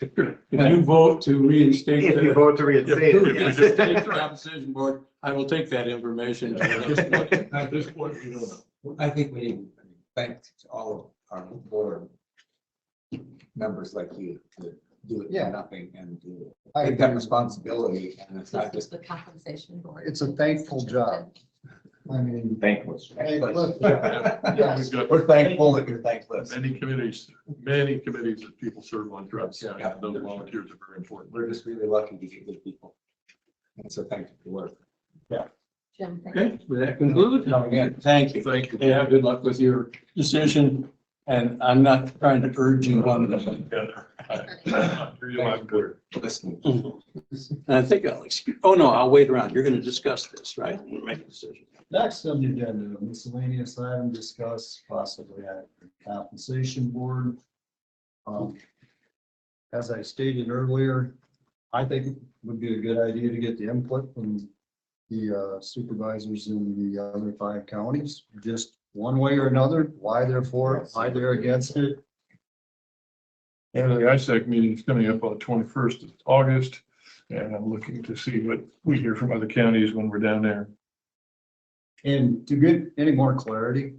Speaker 10: If you vote to reinstate.
Speaker 4: If you vote to reinstate it, yes.
Speaker 10: the compensation board, I will take that information.
Speaker 8: At this point, you don't know.
Speaker 7: I think we need to thank all of our board members like you that do it
Speaker 1: Yeah.
Speaker 7: for nothing and do it. They've got responsibility and it's not
Speaker 5: This is
Speaker 7: just.
Speaker 5: the compensation board.
Speaker 1: It's a thankful job. I mean.
Speaker 2: Thankless.
Speaker 1: Yeah,
Speaker 8: We've got
Speaker 7: We're thankful that you're thankless.
Speaker 8: many committees that people serve on throughout the county. and Those volunteers are very important.
Speaker 7: We're just really lucky to get good people. And so thank you for your work.
Speaker 5: Jim, thank you.
Speaker 10: Okay, will that conclude? No, again, thank you.
Speaker 8: Thank you.
Speaker 10: Yeah, good luck with your decision. And I'm not trying to urge you on this.
Speaker 8: Hear you loud and clear.
Speaker 7: Listening.
Speaker 10: And I think I'll excuse, oh no, I'll wait around. You're going to discuss this, right? We'll make a decision.
Speaker 1: Next on the agenda, miscellaneous item discuss possibly at the compensation board. As I stated earlier, I think it would be a good idea to get the input from the supervisors in the other 5 counties, just one way or another, why they're for it, why they're against it.
Speaker 8: And the ISAC meeting is coming up on the 21st of August, and I'm looking to see what we hear from other counties when we're down there.
Speaker 1: And to get any more clarity,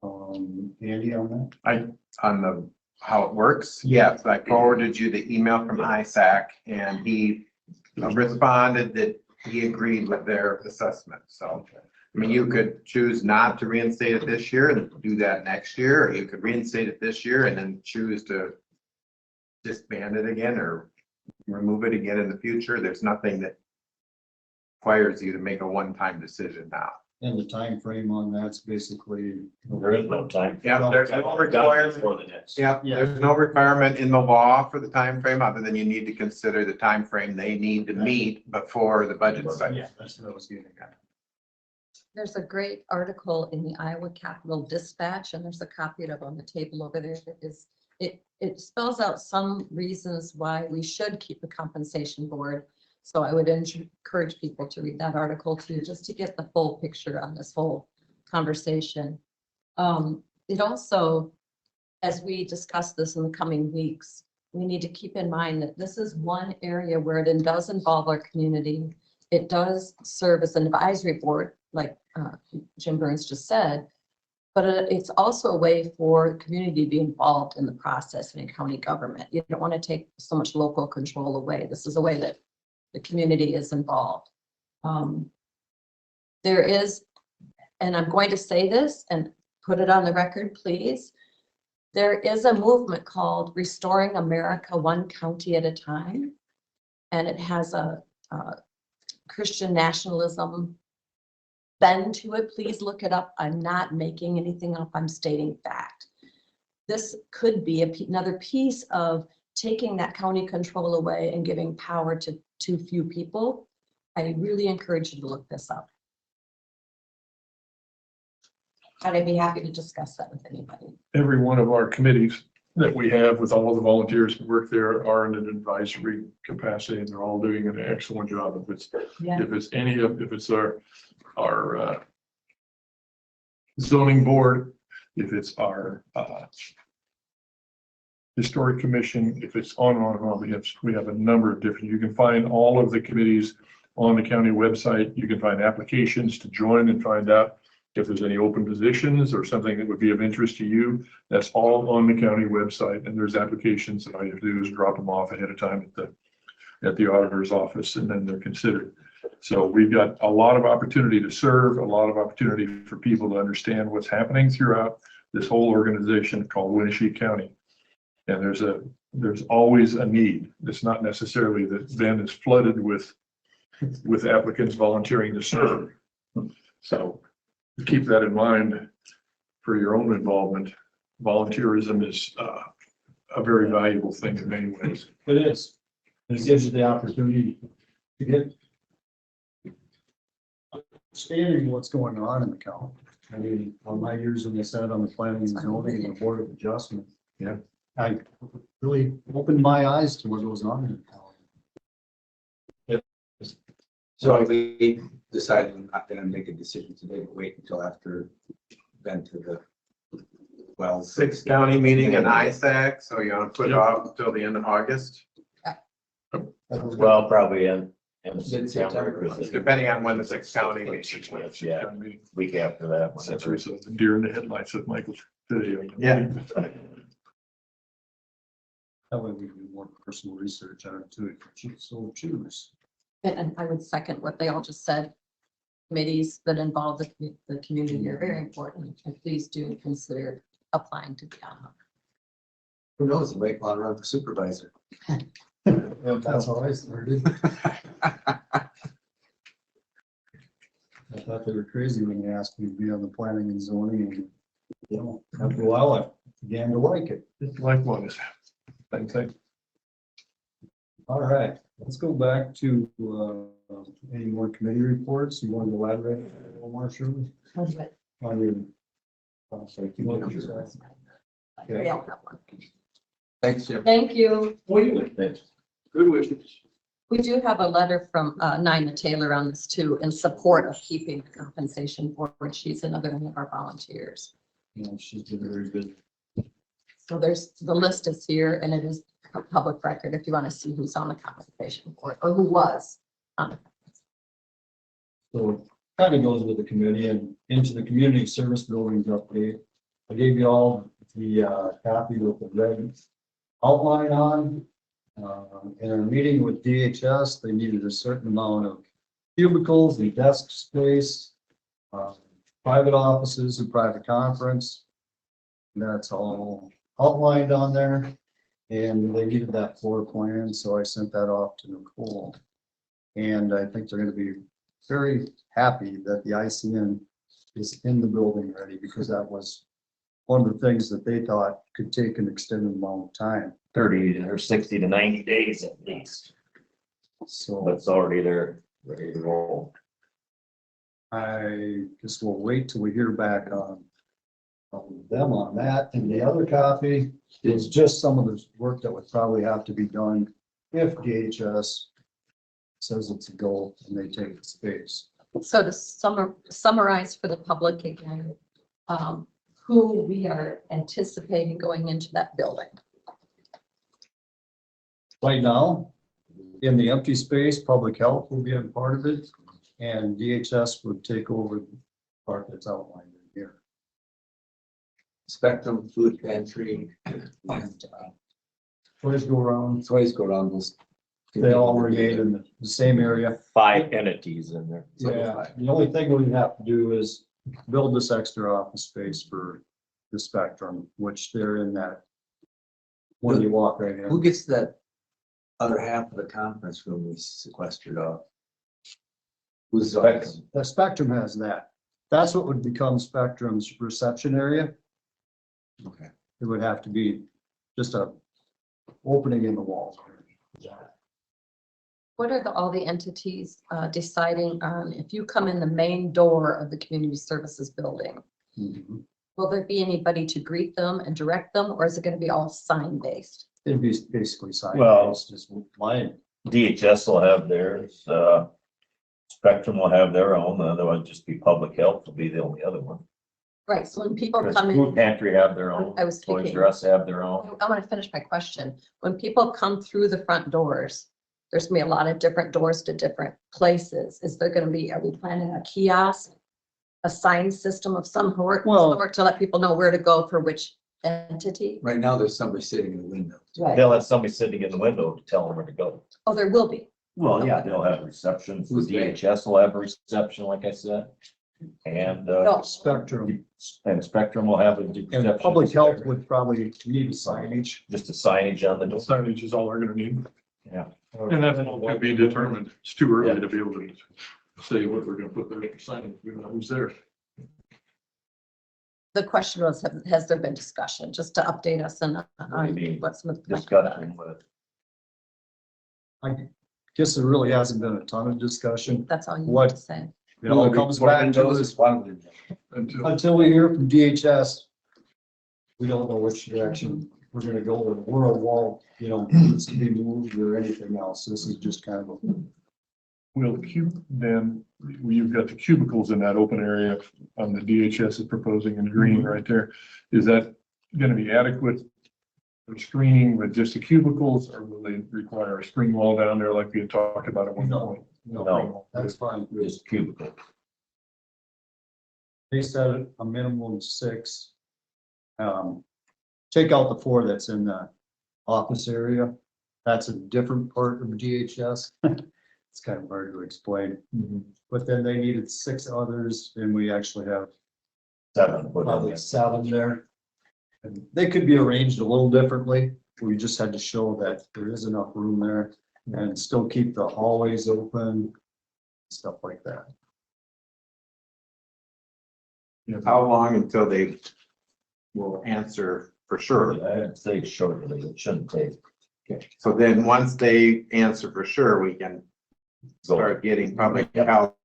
Speaker 1: Andy on that?
Speaker 4: On the, how it works, yes, I forwarded you the email from ISAC and he responded that he agreed with their assessment, so. I mean, you could choose not to reinstate it this year and do that next year, or you could reinstate it this year and then choose to disband it again or remove it again in the future. There's nothing that requires you to make a one-time decision now.
Speaker 1: And the time frame on that's basically.
Speaker 2: There is no time.
Speaker 4: Yeah, there's no requirement.
Speaker 2: For the next.
Speaker 4: Yeah, there's no requirement in the law for the time frame other than you need to consider the time frame they need to meet before the budget cycle.
Speaker 1: Yeah, that's what I was getting at.
Speaker 5: There's a great article in the Iowa Capital Dispatch, and there's a copy of it on the table over there. It spells out some reasons why we should keep the compensation board. So I would encourage people to read that article too, just to get the full picture on this whole conversation. It also, as we discuss this in the coming weeks, we need to keep in mind that this is one area where it does involve our community. It does serve as an advisory board, like Jim Burns just said, but it's also a way for the community to be involved in the process in county government. You don't want to take so much local control away. This is a way that the community is involved. There is, and I'm going to say this and put it on the record, please. There is a movement called Restoring America One County at a Time. And it has a Christian nationalism bend to it. Please look it up. I'm not making anything up. I'm stating fact. This could be another piece of taking that county control away and giving power to too few people. I really encourage you to look this up. I'd be happy to discuss that with anybody.
Speaker 8: Every one of our committees that we have with all of the volunteers who work there are in an advisory capacity, and they're all doing an excellent job.
Speaker 5: Yeah.
Speaker 8: If it's our zoning board, if it's our historic commission, if it's on and on and on, we have a number of different, you can find all of the committees on the county website. You can find applications to join and find out if there's any open positions or something that would be of interest to you. That's all on the county website, and there's applications that all you have to do is drop them off ahead of time at the auditor's office, and then they're considered. So we've got a lot of opportunity to serve, a lot of opportunity for people to understand what's happening throughout this whole organization called Winneshiek County. And there's always a need. It's not necessarily that Bend is flooded with applicants volunteering to serve. So keep that in mind for your own involvement. Volunteerism is a very valuable thing in many ways.
Speaker 1: It is. It gives you the opportunity to get understanding what's going on in the county. I mean, on my years in the Senate on the Planning and Zoning and the Board of Adjustment.
Speaker 8: Yeah.
Speaker 1: I really opened my eyes to what goes on in the county.
Speaker 7: So we decided I'm not gonna make a decision today, but wait until after been to the
Speaker 4: 6th county meeting in ISAC, so you want to put it off until the end of August,
Speaker 2: Well, probably in
Speaker 7: Mid-September.
Speaker 4: depending on when the 6th county meeting is.
Speaker 2: Yeah, week after that.
Speaker 8: That's
Speaker 2: whenever.
Speaker 8: sort of the deer in the headlights of Michael's video.
Speaker 4: Yeah.
Speaker 1: That way we can do more personal research on it too, if you so choose.
Speaker 5: And I would second what they all just said. Committees that involve the community are very important, and please do consider applying to be on them.
Speaker 7: Who knows, you might want to run for supervisor.
Speaker 1: That's how I started. I thought they were crazy when they asked me to be on the planning and zoning, and, you know, after a while, I began to like it.
Speaker 8: Likewise. Same thing.
Speaker 1: All right, let's go back to, any more committee reports. You want to elaborate a little more, Shirley? On your. Sorry, keep looking.
Speaker 5: We all have one.
Speaker 7: Thanks, Jim.
Speaker 5: Thank you.
Speaker 2: Thanks.
Speaker 10: Good wishes.
Speaker 5: We do have a letter from Nina Taylor on this too, in support of keeping the compensation board. She's another one of our volunteers.
Speaker 1: You know, she's been very good.
Speaker 5: So the list is here, and it is a public record if you want to see who's on the compensation board or who was on it.
Speaker 1: So it kind of goes with the committee and into the community service buildings update. I gave you all the copy with the red outline on. In our meeting with DHS, they needed a certain amount of cubicles and desk space, private offices and private conference. That's all outlined on there. And they needed that floor plan, so I sent that off to Nicole. And I think they're gonna be very happy that the ICN is in the building already, because that was one of the things that they thought could take an extended amount of time.
Speaker 2: 30 or 60 to 90 days at least.
Speaker 1: So
Speaker 2: But it's already there, ready to roll.
Speaker 1: I guess we'll wait till we hear back on them on that. And the other copy is just some of the work that would probably have to be done if DHS says it's a go and they take the space.
Speaker 5: So to summarize for the public again, who we are anticipating going into that building.
Speaker 1: Right now, in the empty space, public health will be a part of it, and DHS would take over the part that's outlined in here.
Speaker 7: Spectrum, Food Pantry.
Speaker 1: Toys go around,
Speaker 7: Toys go around this.
Speaker 1: they all remain in the same area.
Speaker 2: 5 entities in there.
Speaker 1: Yeah, the only thing we have to do is build this extra office space for the Spectrum, which they're in that. When you walk right
Speaker 7: Who
Speaker 1: in,
Speaker 7: gets that other half of the conference room we sequestered off? Who's
Speaker 2: Spectrum.
Speaker 1: the Spectrum has that. That's what would become Spectrum's reception area.
Speaker 7: Okay.
Speaker 1: It would have to be just a opening in the wall.
Speaker 5: What are all the entities deciding on if you come in the main door of the community services building?
Speaker 1: Mhm.
Speaker 5: Will there be anybody to greet them and direct them, or is it going to be all sign based?
Speaker 1: It'd be basically sign.
Speaker 2: Well-
Speaker 1: Just mine.
Speaker 2: DHS will have theirs, Spectrum will have their own, the other one just be public health will be the only other one.
Speaker 5: Right, so when people
Speaker 2: Because
Speaker 5: come
Speaker 2: Food
Speaker 5: in,
Speaker 2: Pantry have their own,
Speaker 5: I was
Speaker 2: Toys
Speaker 5: thinking-
Speaker 2: R Us have their own.
Speaker 5: I want to finish my question. When people come through the front doors, there's gonna be a lot of different doors to different places. Is there gonna be, are we planning a kiosk? A sign system of some sort,
Speaker 1: Well-
Speaker 5: to let people know where to go for which entity?
Speaker 7: Right now, there's somebody sitting in the window.
Speaker 5: Right.
Speaker 2: They'll have somebody sitting in the window to tell them where to go.
Speaker 5: Oh, there will be.
Speaker 2: Well, yeah, they'll have reception.
Speaker 7: Who's they?
Speaker 2: DHS will have a reception, like I said. And,
Speaker 5: No.
Speaker 1: Spectrum
Speaker 2: and Spectrum will have a
Speaker 1: and
Speaker 2: reception.
Speaker 1: public health would probably need a signage.
Speaker 2: Just a signage on the door.
Speaker 8: Signage is all they're gonna need.
Speaker 2: Yeah.
Speaker 8: And that's all to be determined. It's too early to be able to say what we're gonna put there for signage. We don't know who's there.
Speaker 5: The question was, has there been discussion, just to update us on
Speaker 2: Maybe
Speaker 5: what some of the. plans
Speaker 2: Discussion
Speaker 5: are.
Speaker 2: with.
Speaker 1: I guess there really hasn't been a ton of discussion.
Speaker 5: That's all you
Speaker 1: What-
Speaker 5: need to say.
Speaker 1: It all comes back to
Speaker 7: Windows
Speaker 1: this,
Speaker 7: is one window.
Speaker 1: until we hear from DHS, we don't know which direction we're gonna go, or where a wall, needs to be moved or anything else. This is just kind of a.
Speaker 8: Will then, you've got the cubicles in that open area on the DHS is proposing in green right there. Is that gonna be adequate for screening with just the cubicles, or will they require a screen wall down there like we had talked about at one point?
Speaker 2: No.
Speaker 1: That's fine.
Speaker 2: Just cubicle.
Speaker 1: They said a minimum of 6. Take out the 4 that's in the office area. That's a different part of DHS. It's kind of hard to explain. But then they needed 6 others, and we actually have
Speaker 2: 7.
Speaker 1: probably 7 there. And they could be arranged a little differently. We just had to show that there is enough room there and still keep the hallways open, stuff like that.
Speaker 4: How long until they will answer for sure?
Speaker 2: I'd say shortly, it shouldn't take.
Speaker 4: So then, once they answer for sure, we can start getting public health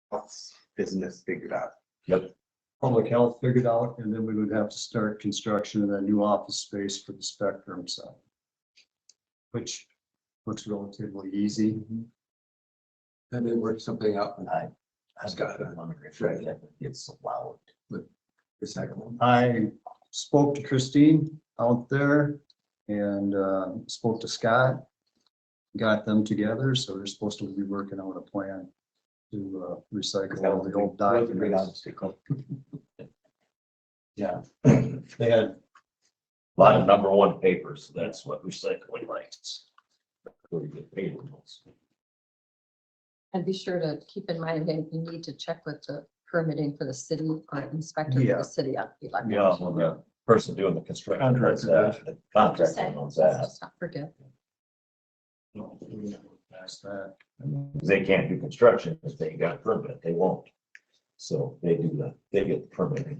Speaker 4: business figured out.
Speaker 2: Yep.
Speaker 1: Public health figured out, and then we would have to start construction of that new office space for the Spectrum side, which looks relatively easy.
Speaker 7: And they work something out and
Speaker 2: I've got it on the refrigerator, that it's allowed.
Speaker 7: the second one.
Speaker 1: I spoke to Christine out there and spoke to Scott, got them together, so they're supposed to be working out a plan to recycle all the old documents. Yeah, they had
Speaker 2: A lot of #1 papers, that's what recycling likes. Really good payables.
Speaker 5: And be sure to keep in mind that you need to check with the permitting for the city or inspector for
Speaker 1: Yeah.
Speaker 5: the city.
Speaker 2: Yeah, well, the person doing the construction.
Speaker 8: Contractor
Speaker 2: knows that. The contractor knows that.
Speaker 5: Let's not forget.
Speaker 1: past that.
Speaker 2: They can't do construction if they ain't got a permit, they won't. So they get the permit.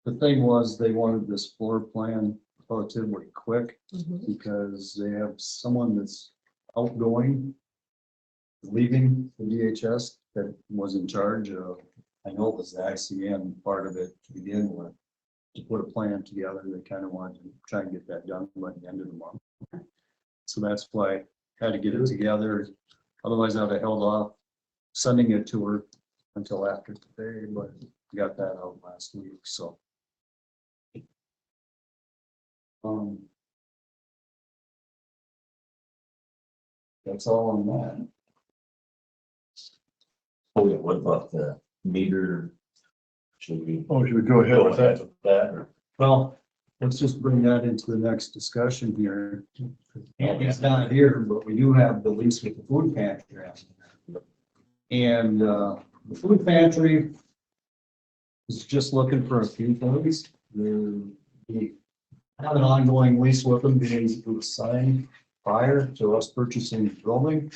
Speaker 1: The thing was, they wanted this floor plan relatively quick
Speaker 5: Mhm.
Speaker 1: because they have someone that's outgoing, leaving the DHS that was in charge of, I know it was the ICM part of it to begin with, to put a plan together. They kind of wanted to try and get that done by the end of the month. So that's why I had to get it together. Otherwise, I'd have held off sending it to her until after today, but got that out last week, so. That's all on that.
Speaker 2: Oh, yeah, what about the meter? Should we
Speaker 8: Oh, should we go ahead
Speaker 2: go
Speaker 8: with
Speaker 2: ahead
Speaker 8: that?
Speaker 2: with that or?
Speaker 1: Well, let's just bring that into the next discussion here. Andy's not here, but we do have the lease with the food pantry. And the food pantry is just looking for a few things. We have an ongoing lease with them, being it was signed prior to us purchasing the building.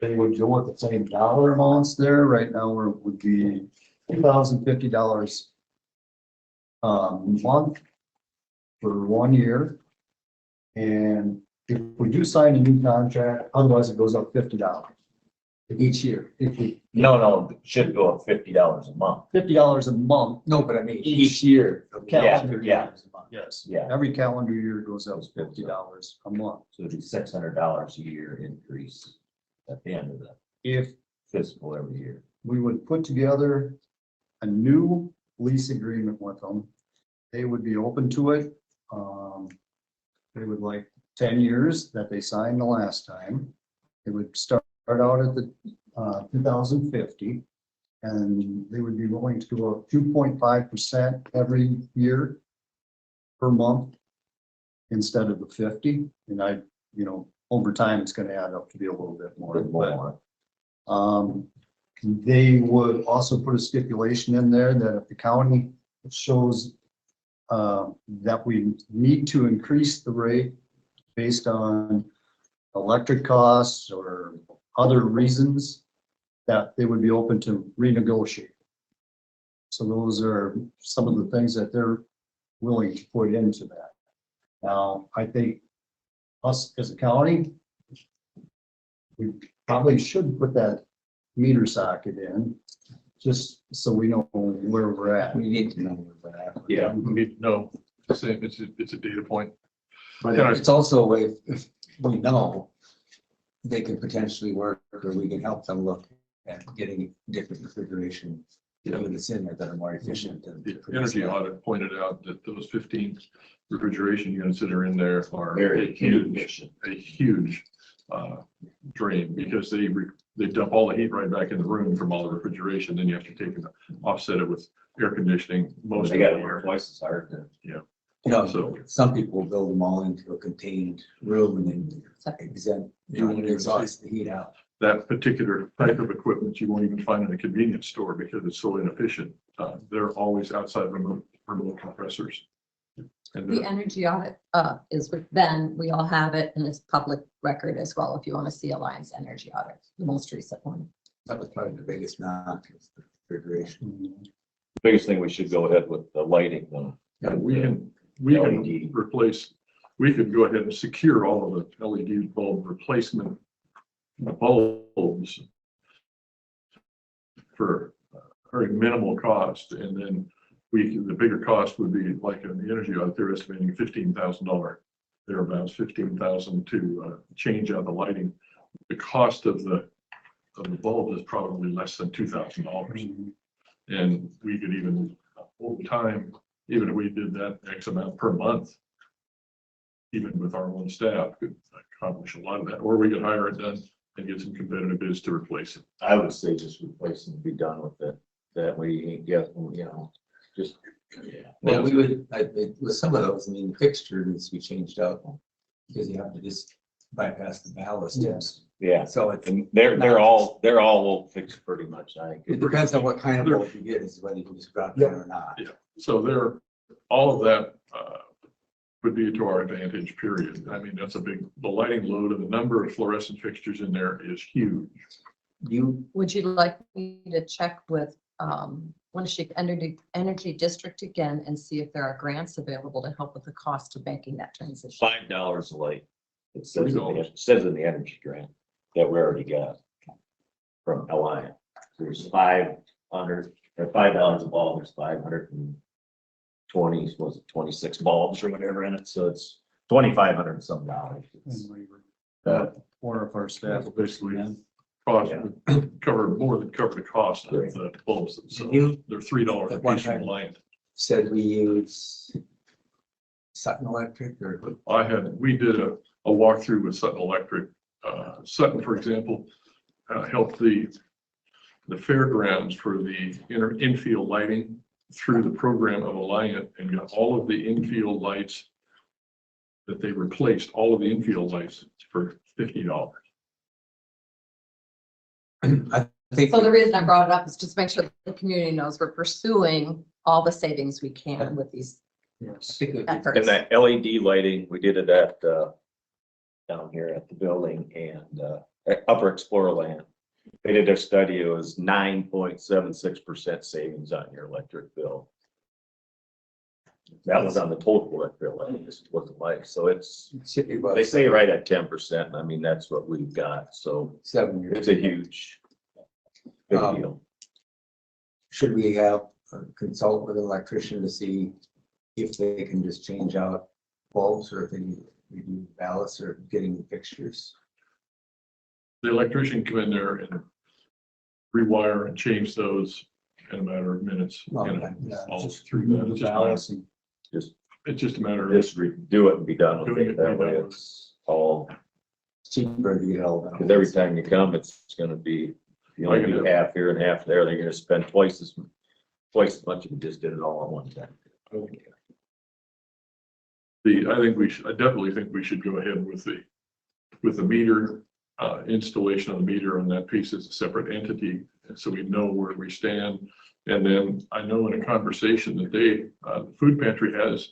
Speaker 1: They would go with the same dollar amounts there. Right now, it would be $2,050 a month for 1 year. And if we do sign a new contract, otherwise it goes up $50
Speaker 7: Each year.
Speaker 1: if we,
Speaker 2: No, it should go up $50 a month.
Speaker 1: $50 a month.
Speaker 7: No, but I mean, each year.
Speaker 1: Calendar
Speaker 2: Yeah.
Speaker 1: years a month. Yes.
Speaker 2: Yeah.
Speaker 1: Every calendar year goes up $50 a month.
Speaker 2: So it'd be $600 a year increase at the end of the
Speaker 1: If
Speaker 2: fiscal every year.
Speaker 1: we would put together a new lease agreement with them, they would be open to it. They would like 10 years that they signed the last time. It would start out at the 2050. And they would be willing to go up 2.5% every year per month instead of the 50. And over time, it's gonna add up to be a little bit more.
Speaker 2: Bit more.
Speaker 1: They would also put a stipulation in there that if the county shows that we need to increase the rate based on electric costs or other reasons, that they would be open to renegotiate. So those are some of the things that they're willing to put into that. Now, I think us as a county, we probably should put that meter socket in, just so we know where we're at.
Speaker 7: We need to know where that.
Speaker 2: Yeah.
Speaker 8: We need to know, it's a data point.
Speaker 7: But it's also a way, if we know, they can potentially work, or we can help them look at getting different refrigeration units in there that are more efficient.
Speaker 8: The energy audit pointed out that those 15 refrigeration units that are in there are
Speaker 2: Very
Speaker 8: a huge,
Speaker 2: efficient.
Speaker 8: drain, because they dump all the heat right back in the room from all the refrigeration, then you have to take and offset it with air conditioning most of
Speaker 2: They
Speaker 8: the
Speaker 2: got to
Speaker 8: year.
Speaker 2: work twice as hard.
Speaker 8: Yeah.
Speaker 7: You know,
Speaker 8: So
Speaker 7: some people build them all into a contained room and then exempt, you know, exhaust the heat out.
Speaker 8: that particular type of equipment, you won't even find in a convenience store because it's so inefficient. They're always outside remote compressors. And
Speaker 5: The energy audit is with Ben. We all have it and it's public record as well. If you want to see Alliance Energy Audit, the most recent one.
Speaker 7: That was probably the biggest knock, is the refrigeration.
Speaker 2: Biggest thing, we should go ahead with the lighting then.
Speaker 8: and we can
Speaker 2: LED.
Speaker 8: replace, we could go ahead and secure all of the LED bulb replacement bulbs for very minimal cost. And then the bigger cost would be like in the energy audit, they're estimating $15,000, thereabouts 15,000 to change out the lighting. The cost of the bulb is probably less than $2,000. And we could even, over time, even if we did that X amount per month, even with our own staff, could accomplish a lot of that, or we could hire it done and get some competitive bids to replace it.
Speaker 2: I would say just replace and be done with it. That way you ain't get, you know, just.
Speaker 7: Well, we would, with some of those, I mean, the fixture needs to be changed out because you have to just bypass the ballast.
Speaker 1: Yes.
Speaker 2: Yeah,
Speaker 7: So it,
Speaker 2: and they're all fixed pretty much, I think.
Speaker 7: it depends on what kind of bulb you get, is whether you can just go out there or not.
Speaker 8: Yeah. So all of that would be to our advantage, period. I mean, that's the lighting load and the number of fluorescent fixtures in there is huge.
Speaker 5: Would you like me to check with Winneshiek Energy District again and see if there are grants available to help with the cost of making that transition?
Speaker 2: $5 a light. It says in the energy grant that we already got from Alliance. There's 500 or $5 a bulb, there's 520, was it 26 bulbs or whatever in it, so it's $2,500 and some dollars.
Speaker 1: Or if our staff will basically in.
Speaker 8: Cost
Speaker 2: Yeah.
Speaker 8: would more than cover the cost of the bulbs themselves. They're $3 a
Speaker 7: At one
Speaker 8: piece from
Speaker 7: time.
Speaker 8: Alliance.
Speaker 7: Said we use Sutton Electric or
Speaker 8: We did a walkthrough with Sutton Electric. Sutton, for example, helped the fairgrounds for the infield lighting through the program of Alliant and got all of the infield lights that they replaced, all of the infield lights for $50.
Speaker 7: I think.
Speaker 5: So the reason I brought it up is just to make sure the community knows we're pursuing all the savings we can with these
Speaker 1: Yes.
Speaker 5: efforts.
Speaker 2: And that LED lighting, we did it at, down here at the building and, at Upper Explorer Land. They did their study, it was 9.76% savings on your electric bill. That was on the total electric bill, I think this wasn't like, so they say right at 10%, I mean, that's what we've got, so
Speaker 7: 7 years.
Speaker 2: it's a huge big deal.
Speaker 7: Should we have consult with an electrician to see if they can just change out bulbs or if they need to do ballasts or getting fixtures?
Speaker 8: The electrician come in there and rewire and change those in a matter of minutes.
Speaker 7: Oh,
Speaker 8: you know,
Speaker 7: okay.
Speaker 1: Yeah,
Speaker 8: all
Speaker 1: just
Speaker 8: through
Speaker 1: remove
Speaker 8: that.
Speaker 1: the
Speaker 8: It's just
Speaker 1: ballast and
Speaker 8: It's just a matter of,
Speaker 2: Just do it and be done with
Speaker 8: Doing
Speaker 2: it,
Speaker 8: it,
Speaker 2: that
Speaker 8: be
Speaker 2: way
Speaker 8: done.
Speaker 2: it's all,
Speaker 7: It's cheaper to get all
Speaker 2: because
Speaker 7: that.
Speaker 2: every time you come, it's gonna be, if you only do half here and half there, they're gonna spend twice as much if you just did it all at one time.
Speaker 8: I definitely think we should go ahead with the meter, installation of the meter on that piece as a separate entity. And so we know where we stand. And then I know in a conversation that the Food Pantry has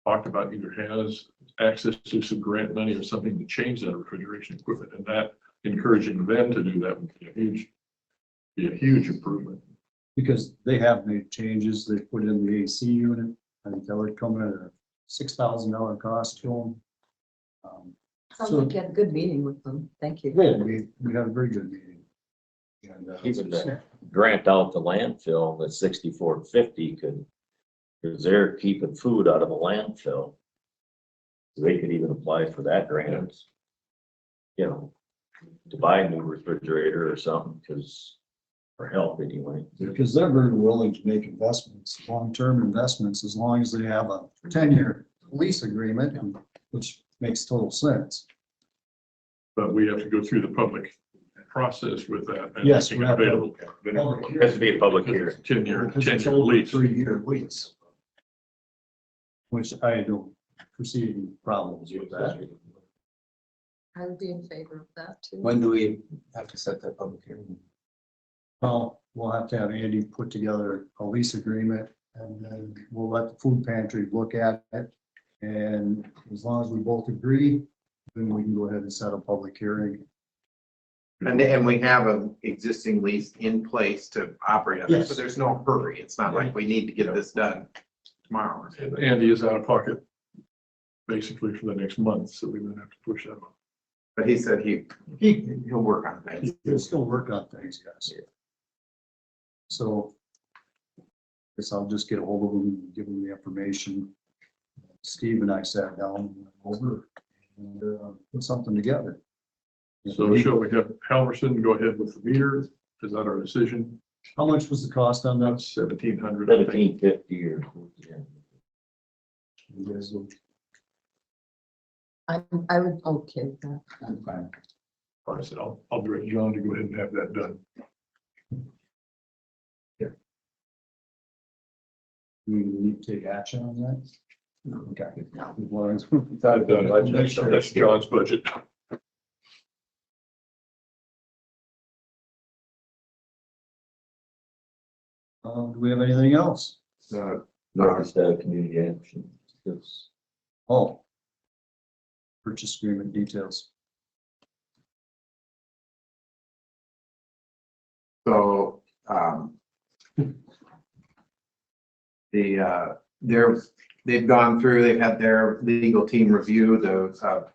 Speaker 8: talked about, either has access to some grant money or something to change that refrigeration equipment, and that encouraging them to do that would be a huge improvement.
Speaker 1: because they have made changes. They put in the AC unit. I think that would come at a $6,000 cost to them.
Speaker 5: Sounds like you had a good meeting with them. Thank you.
Speaker 1: Yeah, we had a very good meeting. And,
Speaker 2: Even the grant out the landfill, the 6450 because they're keeping food out of the landfill. They could even apply for that grant. You know, to buy a new refrigerator or something, because, for help anyway.
Speaker 1: Because they're very willing to make investments, long-term investments, as long as they have a 10-year lease agreement, which makes total sense.
Speaker 8: But we have to go through the public process with that. and
Speaker 1: Yes,
Speaker 8: making
Speaker 1: we
Speaker 8: it
Speaker 1: have to-
Speaker 8: available.
Speaker 2: It has to be a public hearing.
Speaker 8: 10-year
Speaker 1: Because it's
Speaker 8: lease.
Speaker 1: only a 3-year lease. which I don't foresee any problems with that.
Speaker 5: I would be in favor of that too.
Speaker 7: When do we have to set that public hearing?
Speaker 1: Well, we'll have to have Andy put together a lease agreement and then we'll let the food pantry look at it. And as long as we both agree, then we can go ahead and set a public hearing.
Speaker 4: And we have an existing lease in place to operate on this, so
Speaker 1: Yes.
Speaker 4: there's no hurry. It's not like we need to get this done tomorrow.
Speaker 8: And Andy is out of pocket basically for the next month, so we're gonna have to push that on.
Speaker 4: But he said he'll work on things.
Speaker 1: We'll still work on things, guys. So guess I'll just get a hold of them, and give them the information. Steve and I sat down and went over and put something together.
Speaker 8: So shall we have Halverson go ahead with the meter? Is that our decision?
Speaker 1: How much was the cost on that?
Speaker 8: That's 1,700.
Speaker 2: 1750 or. Yeah.
Speaker 1: You guys will-
Speaker 5: I would, okay with that.
Speaker 7: I'm fine.
Speaker 8: I said, I'll direct John to go ahead and have that done.
Speaker 1: We need to take action on that? Okay. As long as-
Speaker 8: That's John's budget.
Speaker 1: Do we have anything else?
Speaker 2: Northeast community action. It's-
Speaker 1: Oh. Purchase agreement details.
Speaker 4: So, they've gone through, they've had their legal team review the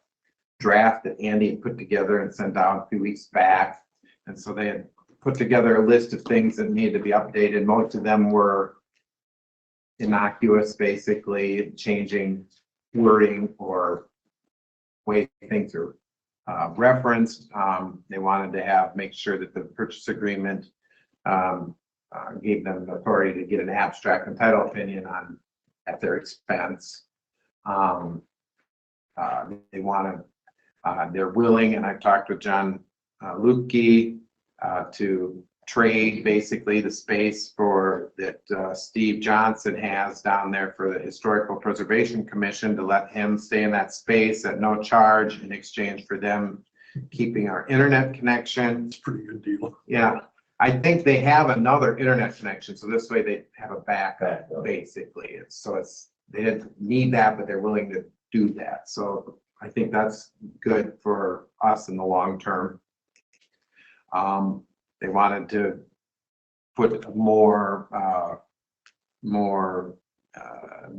Speaker 4: draft that Andy had put together and sent out a few weeks back. And so they had put together a list of things that needed to be updated. Most of them were innocuous, basically changing wording or way things are referenced. They wanted to make sure that the purchase agreement gave them the authority to get an abstract and title opinion at their expense. They want to, they're willing, and I've talked with John Lukey to trade basically the space that Steve Johnson has down there for the Historical Preservation Commission, to let him stay in that space at no charge in exchange for them keeping our internet connection.
Speaker 8: It's a pretty good deal.
Speaker 4: Yeah, I think they have another internet connection, so this way they have a backup, basically. They didn't need that, but they're willing to do that. So I think that's good for us in the long term. They wanted to put a more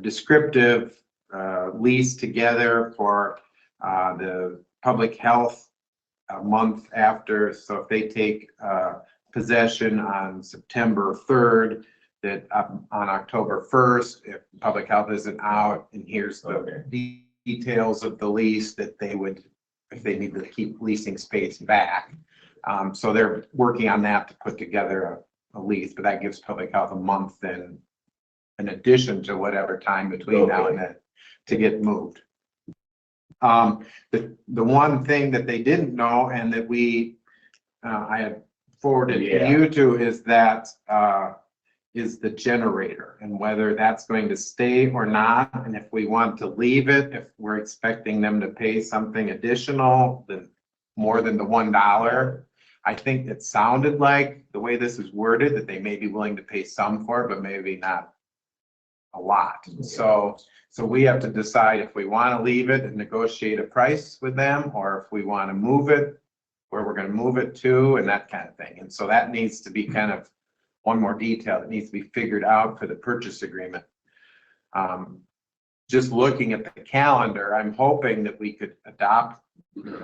Speaker 4: descriptive lease together for the public health a month after. So if they take possession on September 3rd, that on October 1st, if public health isn't out, and here's the details of the lease, that they would, if they need to keep leasing space back. So they're working on that to put together a lease, but that gives public health a month then, in addition to whatever time between now and then, to get moved. The one thing that they didn't know, and that I had forwarded to you two, is that is the generator, and whether that's going to stay or not, and if we want to leave it, if we're expecting them to pay something additional than more than the $1. I think it sounded like, the way this is worded, that they may be willing to pay some for it, but maybe not a lot. So we have to decide if we want to leave it and negotiate a price with them, or if we want to move it, where we're going to move it to, and that kind of thing. And so that needs to be kind of one more detail that needs to be figured out for the purchase agreement. Just looking at the calendar, I'm hoping that we could adopt,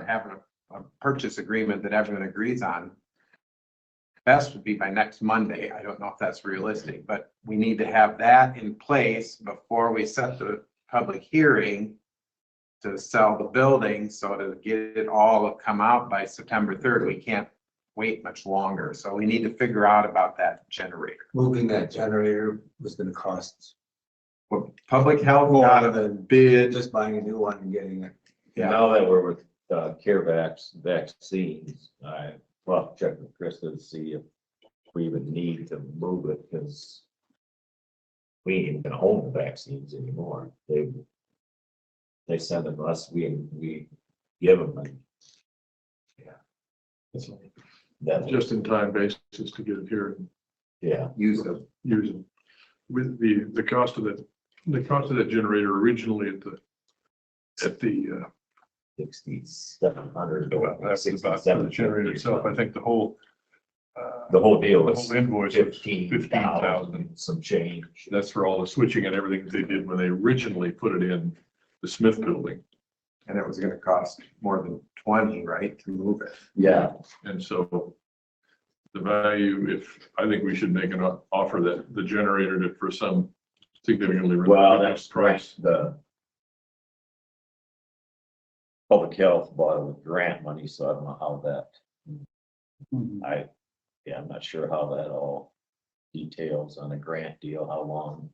Speaker 4: have a purchase agreement that everyone agrees on. Best would be by next Monday. I don't know if that's realistic, but we need to have that in place before we set the public hearing to sell the building. So to get it all come out by September 3rd, we can't wait much longer. So we need to figure out about that generator.
Speaker 7: Moving that generator was gonna cost
Speaker 4: Well, public health
Speaker 7: more
Speaker 4: got a
Speaker 7: than
Speaker 4: bid.
Speaker 7: just buying a new one and getting it.
Speaker 4: Yeah.
Speaker 2: Now that we're with vaccines, well, check with Krista to see if we even need to move it, because we ain't even gonna own the vaccines anymore. They send them to us, we give them. And that,
Speaker 8: Just in time basis to get it here and
Speaker 2: yeah,
Speaker 4: Use them.
Speaker 8: use them. With the cost of that generator originally at the
Speaker 2: 6,700.
Speaker 8: well, that's about the generator itself. I think the whole
Speaker 2: deal
Speaker 8: the
Speaker 2: was
Speaker 8: whole invoice was
Speaker 2: 15,000, some change.
Speaker 8: That's for all the switching and everything that they did when they originally put it in the Smith building.
Speaker 4: And it was gonna cost more than 20, right, to move it.
Speaker 2: Yeah,
Speaker 8: And so the value, I think we should make an offer that the generator for some significantly
Speaker 2: well,
Speaker 8: reduced
Speaker 2: that's
Speaker 8: price.
Speaker 2: the public health bought it with grant money, so I don't know how that, I'm not sure how that all details on a grant deal, how long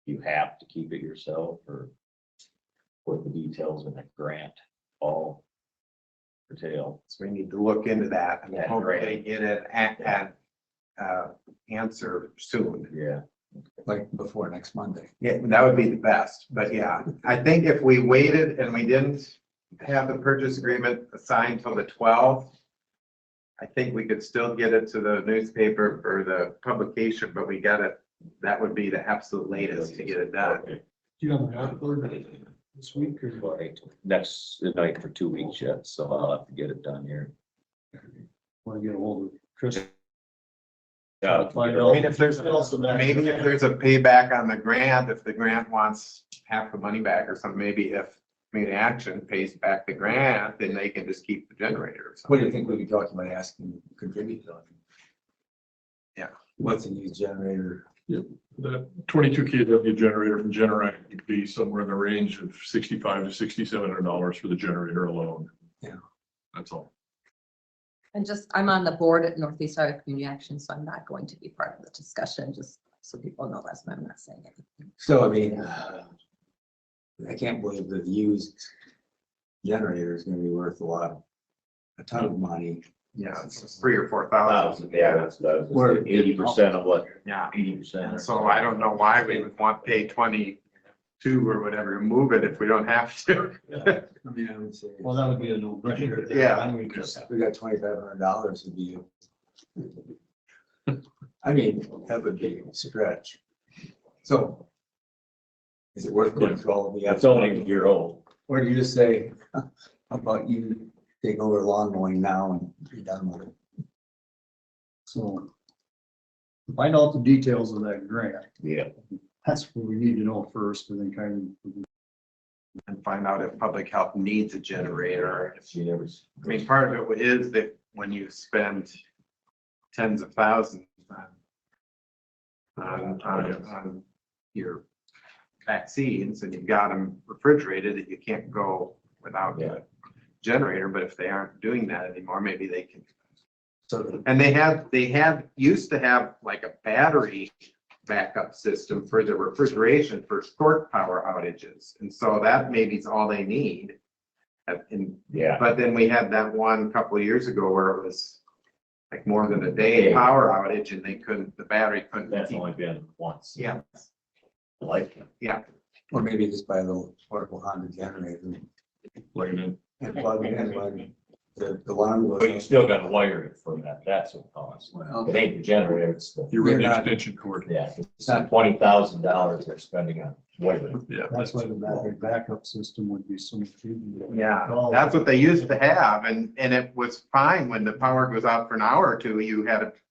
Speaker 2: you have to keep it yourself or what the details in a grant all entail.
Speaker 4: So we need to look into that and
Speaker 2: Yeah,
Speaker 4: hopefully
Speaker 2: right.
Speaker 4: get an answer soon.
Speaker 2: Yeah.
Speaker 7: Like before next Monday.
Speaker 4: Yeah, that would be the best, but yeah, I think if we waited and we didn't have the purchase agreement assigned till the 12th, I think we could still get it to the newspaper for the publication, but we got it, that would be the absolute latest to get it done.
Speaker 1: Do you have an offer this week or?
Speaker 2: Right, next night for 2 weeks yet, so I'll have to get it done here.
Speaker 1: Want to get a hold of Chris?
Speaker 2: Yeah,
Speaker 1: Find
Speaker 4: I
Speaker 1: out.
Speaker 4: mean, if there's, maybe if there's a payback on the grant, if the grant wants half the money back or something, maybe if Community Action pays back the grant, then they can just keep the generator or
Speaker 7: What
Speaker 4: something.
Speaker 7: do you think we'd be talking about asking to contribute on?
Speaker 4: Yeah.
Speaker 7: What's a new generator?
Speaker 8: The 22 kW generator from Generac would be somewhere in the range of $6,500 to $6,700 for the generator alone.
Speaker 7: Yeah.
Speaker 8: That's all.
Speaker 5: And just, I'm on the board at Northeast Iowa Community Action, so I'm not going to be part of the discussion, just so people know that's why I'm not saying anything.
Speaker 7: So, I mean, I can't believe the used generator is gonna be worth a ton of money.
Speaker 4: Yeah, it's 3,000 or 4,000.
Speaker 2: Yeah, that's 80% of what,
Speaker 4: Yeah,
Speaker 2: 80%.
Speaker 4: and so I don't know why we would want to pay 22 or whatever to move it if we don't have to.
Speaker 7: I mean, I would say.
Speaker 1: Well, that would be a no-brainer.
Speaker 4: Yeah.
Speaker 1: I mean, just-
Speaker 7: We got $2,500 would be. I mean, that would be a stretch. So. Is it worth going through all of the?
Speaker 2: It's only a year old.
Speaker 7: Or do you just say, how about you take over lawn mowing now and be done with it?
Speaker 1: So find out the details of that grant.
Speaker 2: Yeah.
Speaker 1: That's what we need to know first, and then kind of.
Speaker 4: And find out if public health needs a generator.
Speaker 2: She never.
Speaker 4: I mean, part of it is that when you spend tens of thousands on your vaccines and you've got them refrigerated, that you can't go without
Speaker 2: Yeah.
Speaker 4: a generator, but if they aren't doing that anymore, maybe they can.
Speaker 7: So
Speaker 4: And they used to have like a battery backup system for the refrigeration for short power outages. And so that maybe is all they need.
Speaker 2: Yeah.
Speaker 4: But then we had that one couple of years ago where it was like more than a day power outage and the battery couldn't.
Speaker 2: That's
Speaker 4: keep-
Speaker 2: only been once.
Speaker 4: Yeah,
Speaker 2: I like it.
Speaker 4: yeah.
Speaker 7: or maybe just buy a little portable Honda generator
Speaker 8: Plug it in.
Speaker 7: and plug it in when the alarm goes
Speaker 2: But you
Speaker 7: off.
Speaker 2: still gotta wire it for that. That's what costs.
Speaker 7: Well,
Speaker 2: It ain't the generator, it's the,
Speaker 8: You run the
Speaker 7: You're not-
Speaker 8: extension cord.
Speaker 2: yeah, it's not $20,000 they're spending on wiring.
Speaker 8: Yeah.
Speaker 1: That's why the battery backup system would be so much cheaper.
Speaker 4: Yeah, that's what they used to have, and it was fine when the power goes out for an hour or two,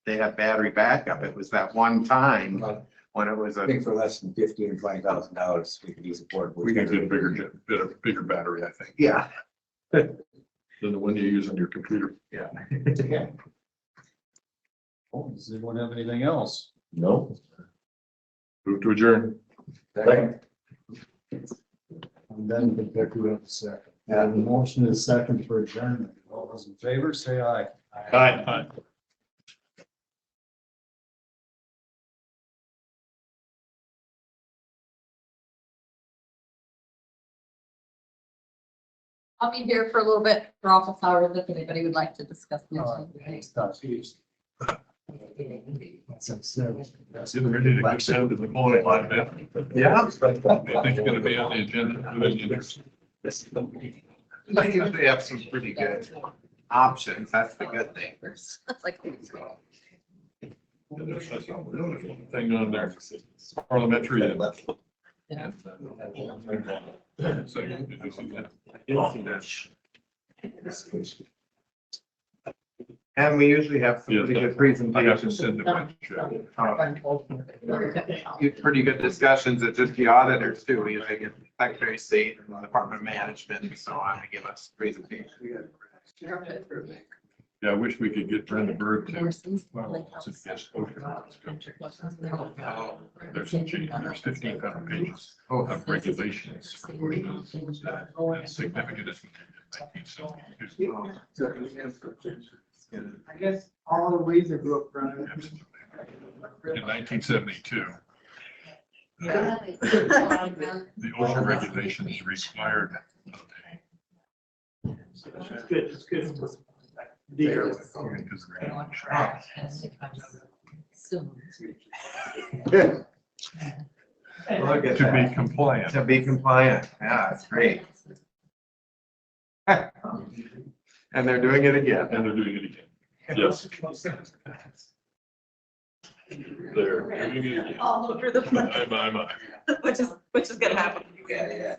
Speaker 4: they had battery backup. It was that one time when it was
Speaker 7: I think for less than $15,000 or $20,000, we could use a portable.
Speaker 8: We can get a
Speaker 7: generator.
Speaker 8: bigger battery, I think,
Speaker 4: yeah.
Speaker 8: than the one you use on your computer.
Speaker 4: Yeah.
Speaker 1: Oh, does anyone have anything else?
Speaker 2: No.
Speaker 8: Move to adjourn.
Speaker 2: Second.
Speaker 1: And then we have a second. And the motion is second for adjournment. All those in favor, say aye.
Speaker 8: Aye.
Speaker 5: I'll be here for a little bit for office hours if anybody would like to discuss.
Speaker 1: All right.
Speaker 5: anything.
Speaker 1: Stop.
Speaker 8: Getting ready to get down to the polling line, man.
Speaker 4: Yeah.
Speaker 8: I think it's gonna be on the agenda for the years.
Speaker 4: I usually have some pretty good options. That's the good thing.
Speaker 5: Like,
Speaker 8: Thing on there, parliamentary.
Speaker 5: yeah.
Speaker 8: So, did you see that?
Speaker 4: And we usually have some pretty good
Speaker 8: I have to
Speaker 4: presentations.
Speaker 8: send the
Speaker 4: Pretty good discussions at just the auditors too. We usually get Secretary of State and Department of Management and so on to give us presentations.
Speaker 8: Yeah, I wish we could get Brenda Bird to.
Speaker 5: Morrison's,
Speaker 8: Well,
Speaker 5: like,
Speaker 8: since yes, okay. There's some change, there's 1,500 pages of regulations. That's significant. As 1972.
Speaker 11: I guess all the weeds are grew up running.
Speaker 8: In 1972,
Speaker 11: Yeah.
Speaker 8: the OSHA regulations required.
Speaker 11: It's good, it's good. Deer.
Speaker 5: Soon.
Speaker 4: Look at
Speaker 8: To
Speaker 4: that.
Speaker 8: be compliant.
Speaker 4: To be compliant. Yeah, that's great. And they're doing it again.
Speaker 8: And they're doing it again. Yes. They're doing it again.
Speaker 12: All over the place,
Speaker 8: My.
Speaker 12: which is gonna happen.
Speaker 7: Yeah.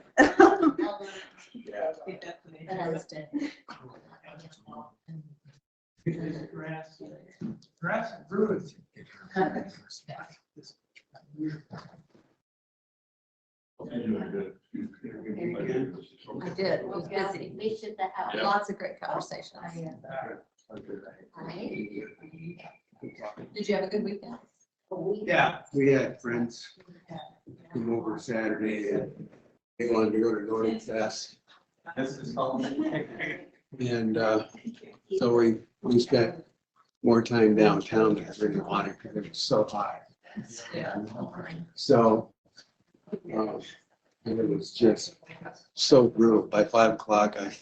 Speaker 11: Grass roots.
Speaker 5: I did, it was busy.
Speaker 12: We should have.
Speaker 5: Lots of great conversations. Did you have a good weekend?
Speaker 11: Yeah, we had friends come over Saturday and they wanted to go to Northern Fest. And so we spent more time downtown than we really wanted because it was so hot. So it was just so brutal. By 5 o'clock, I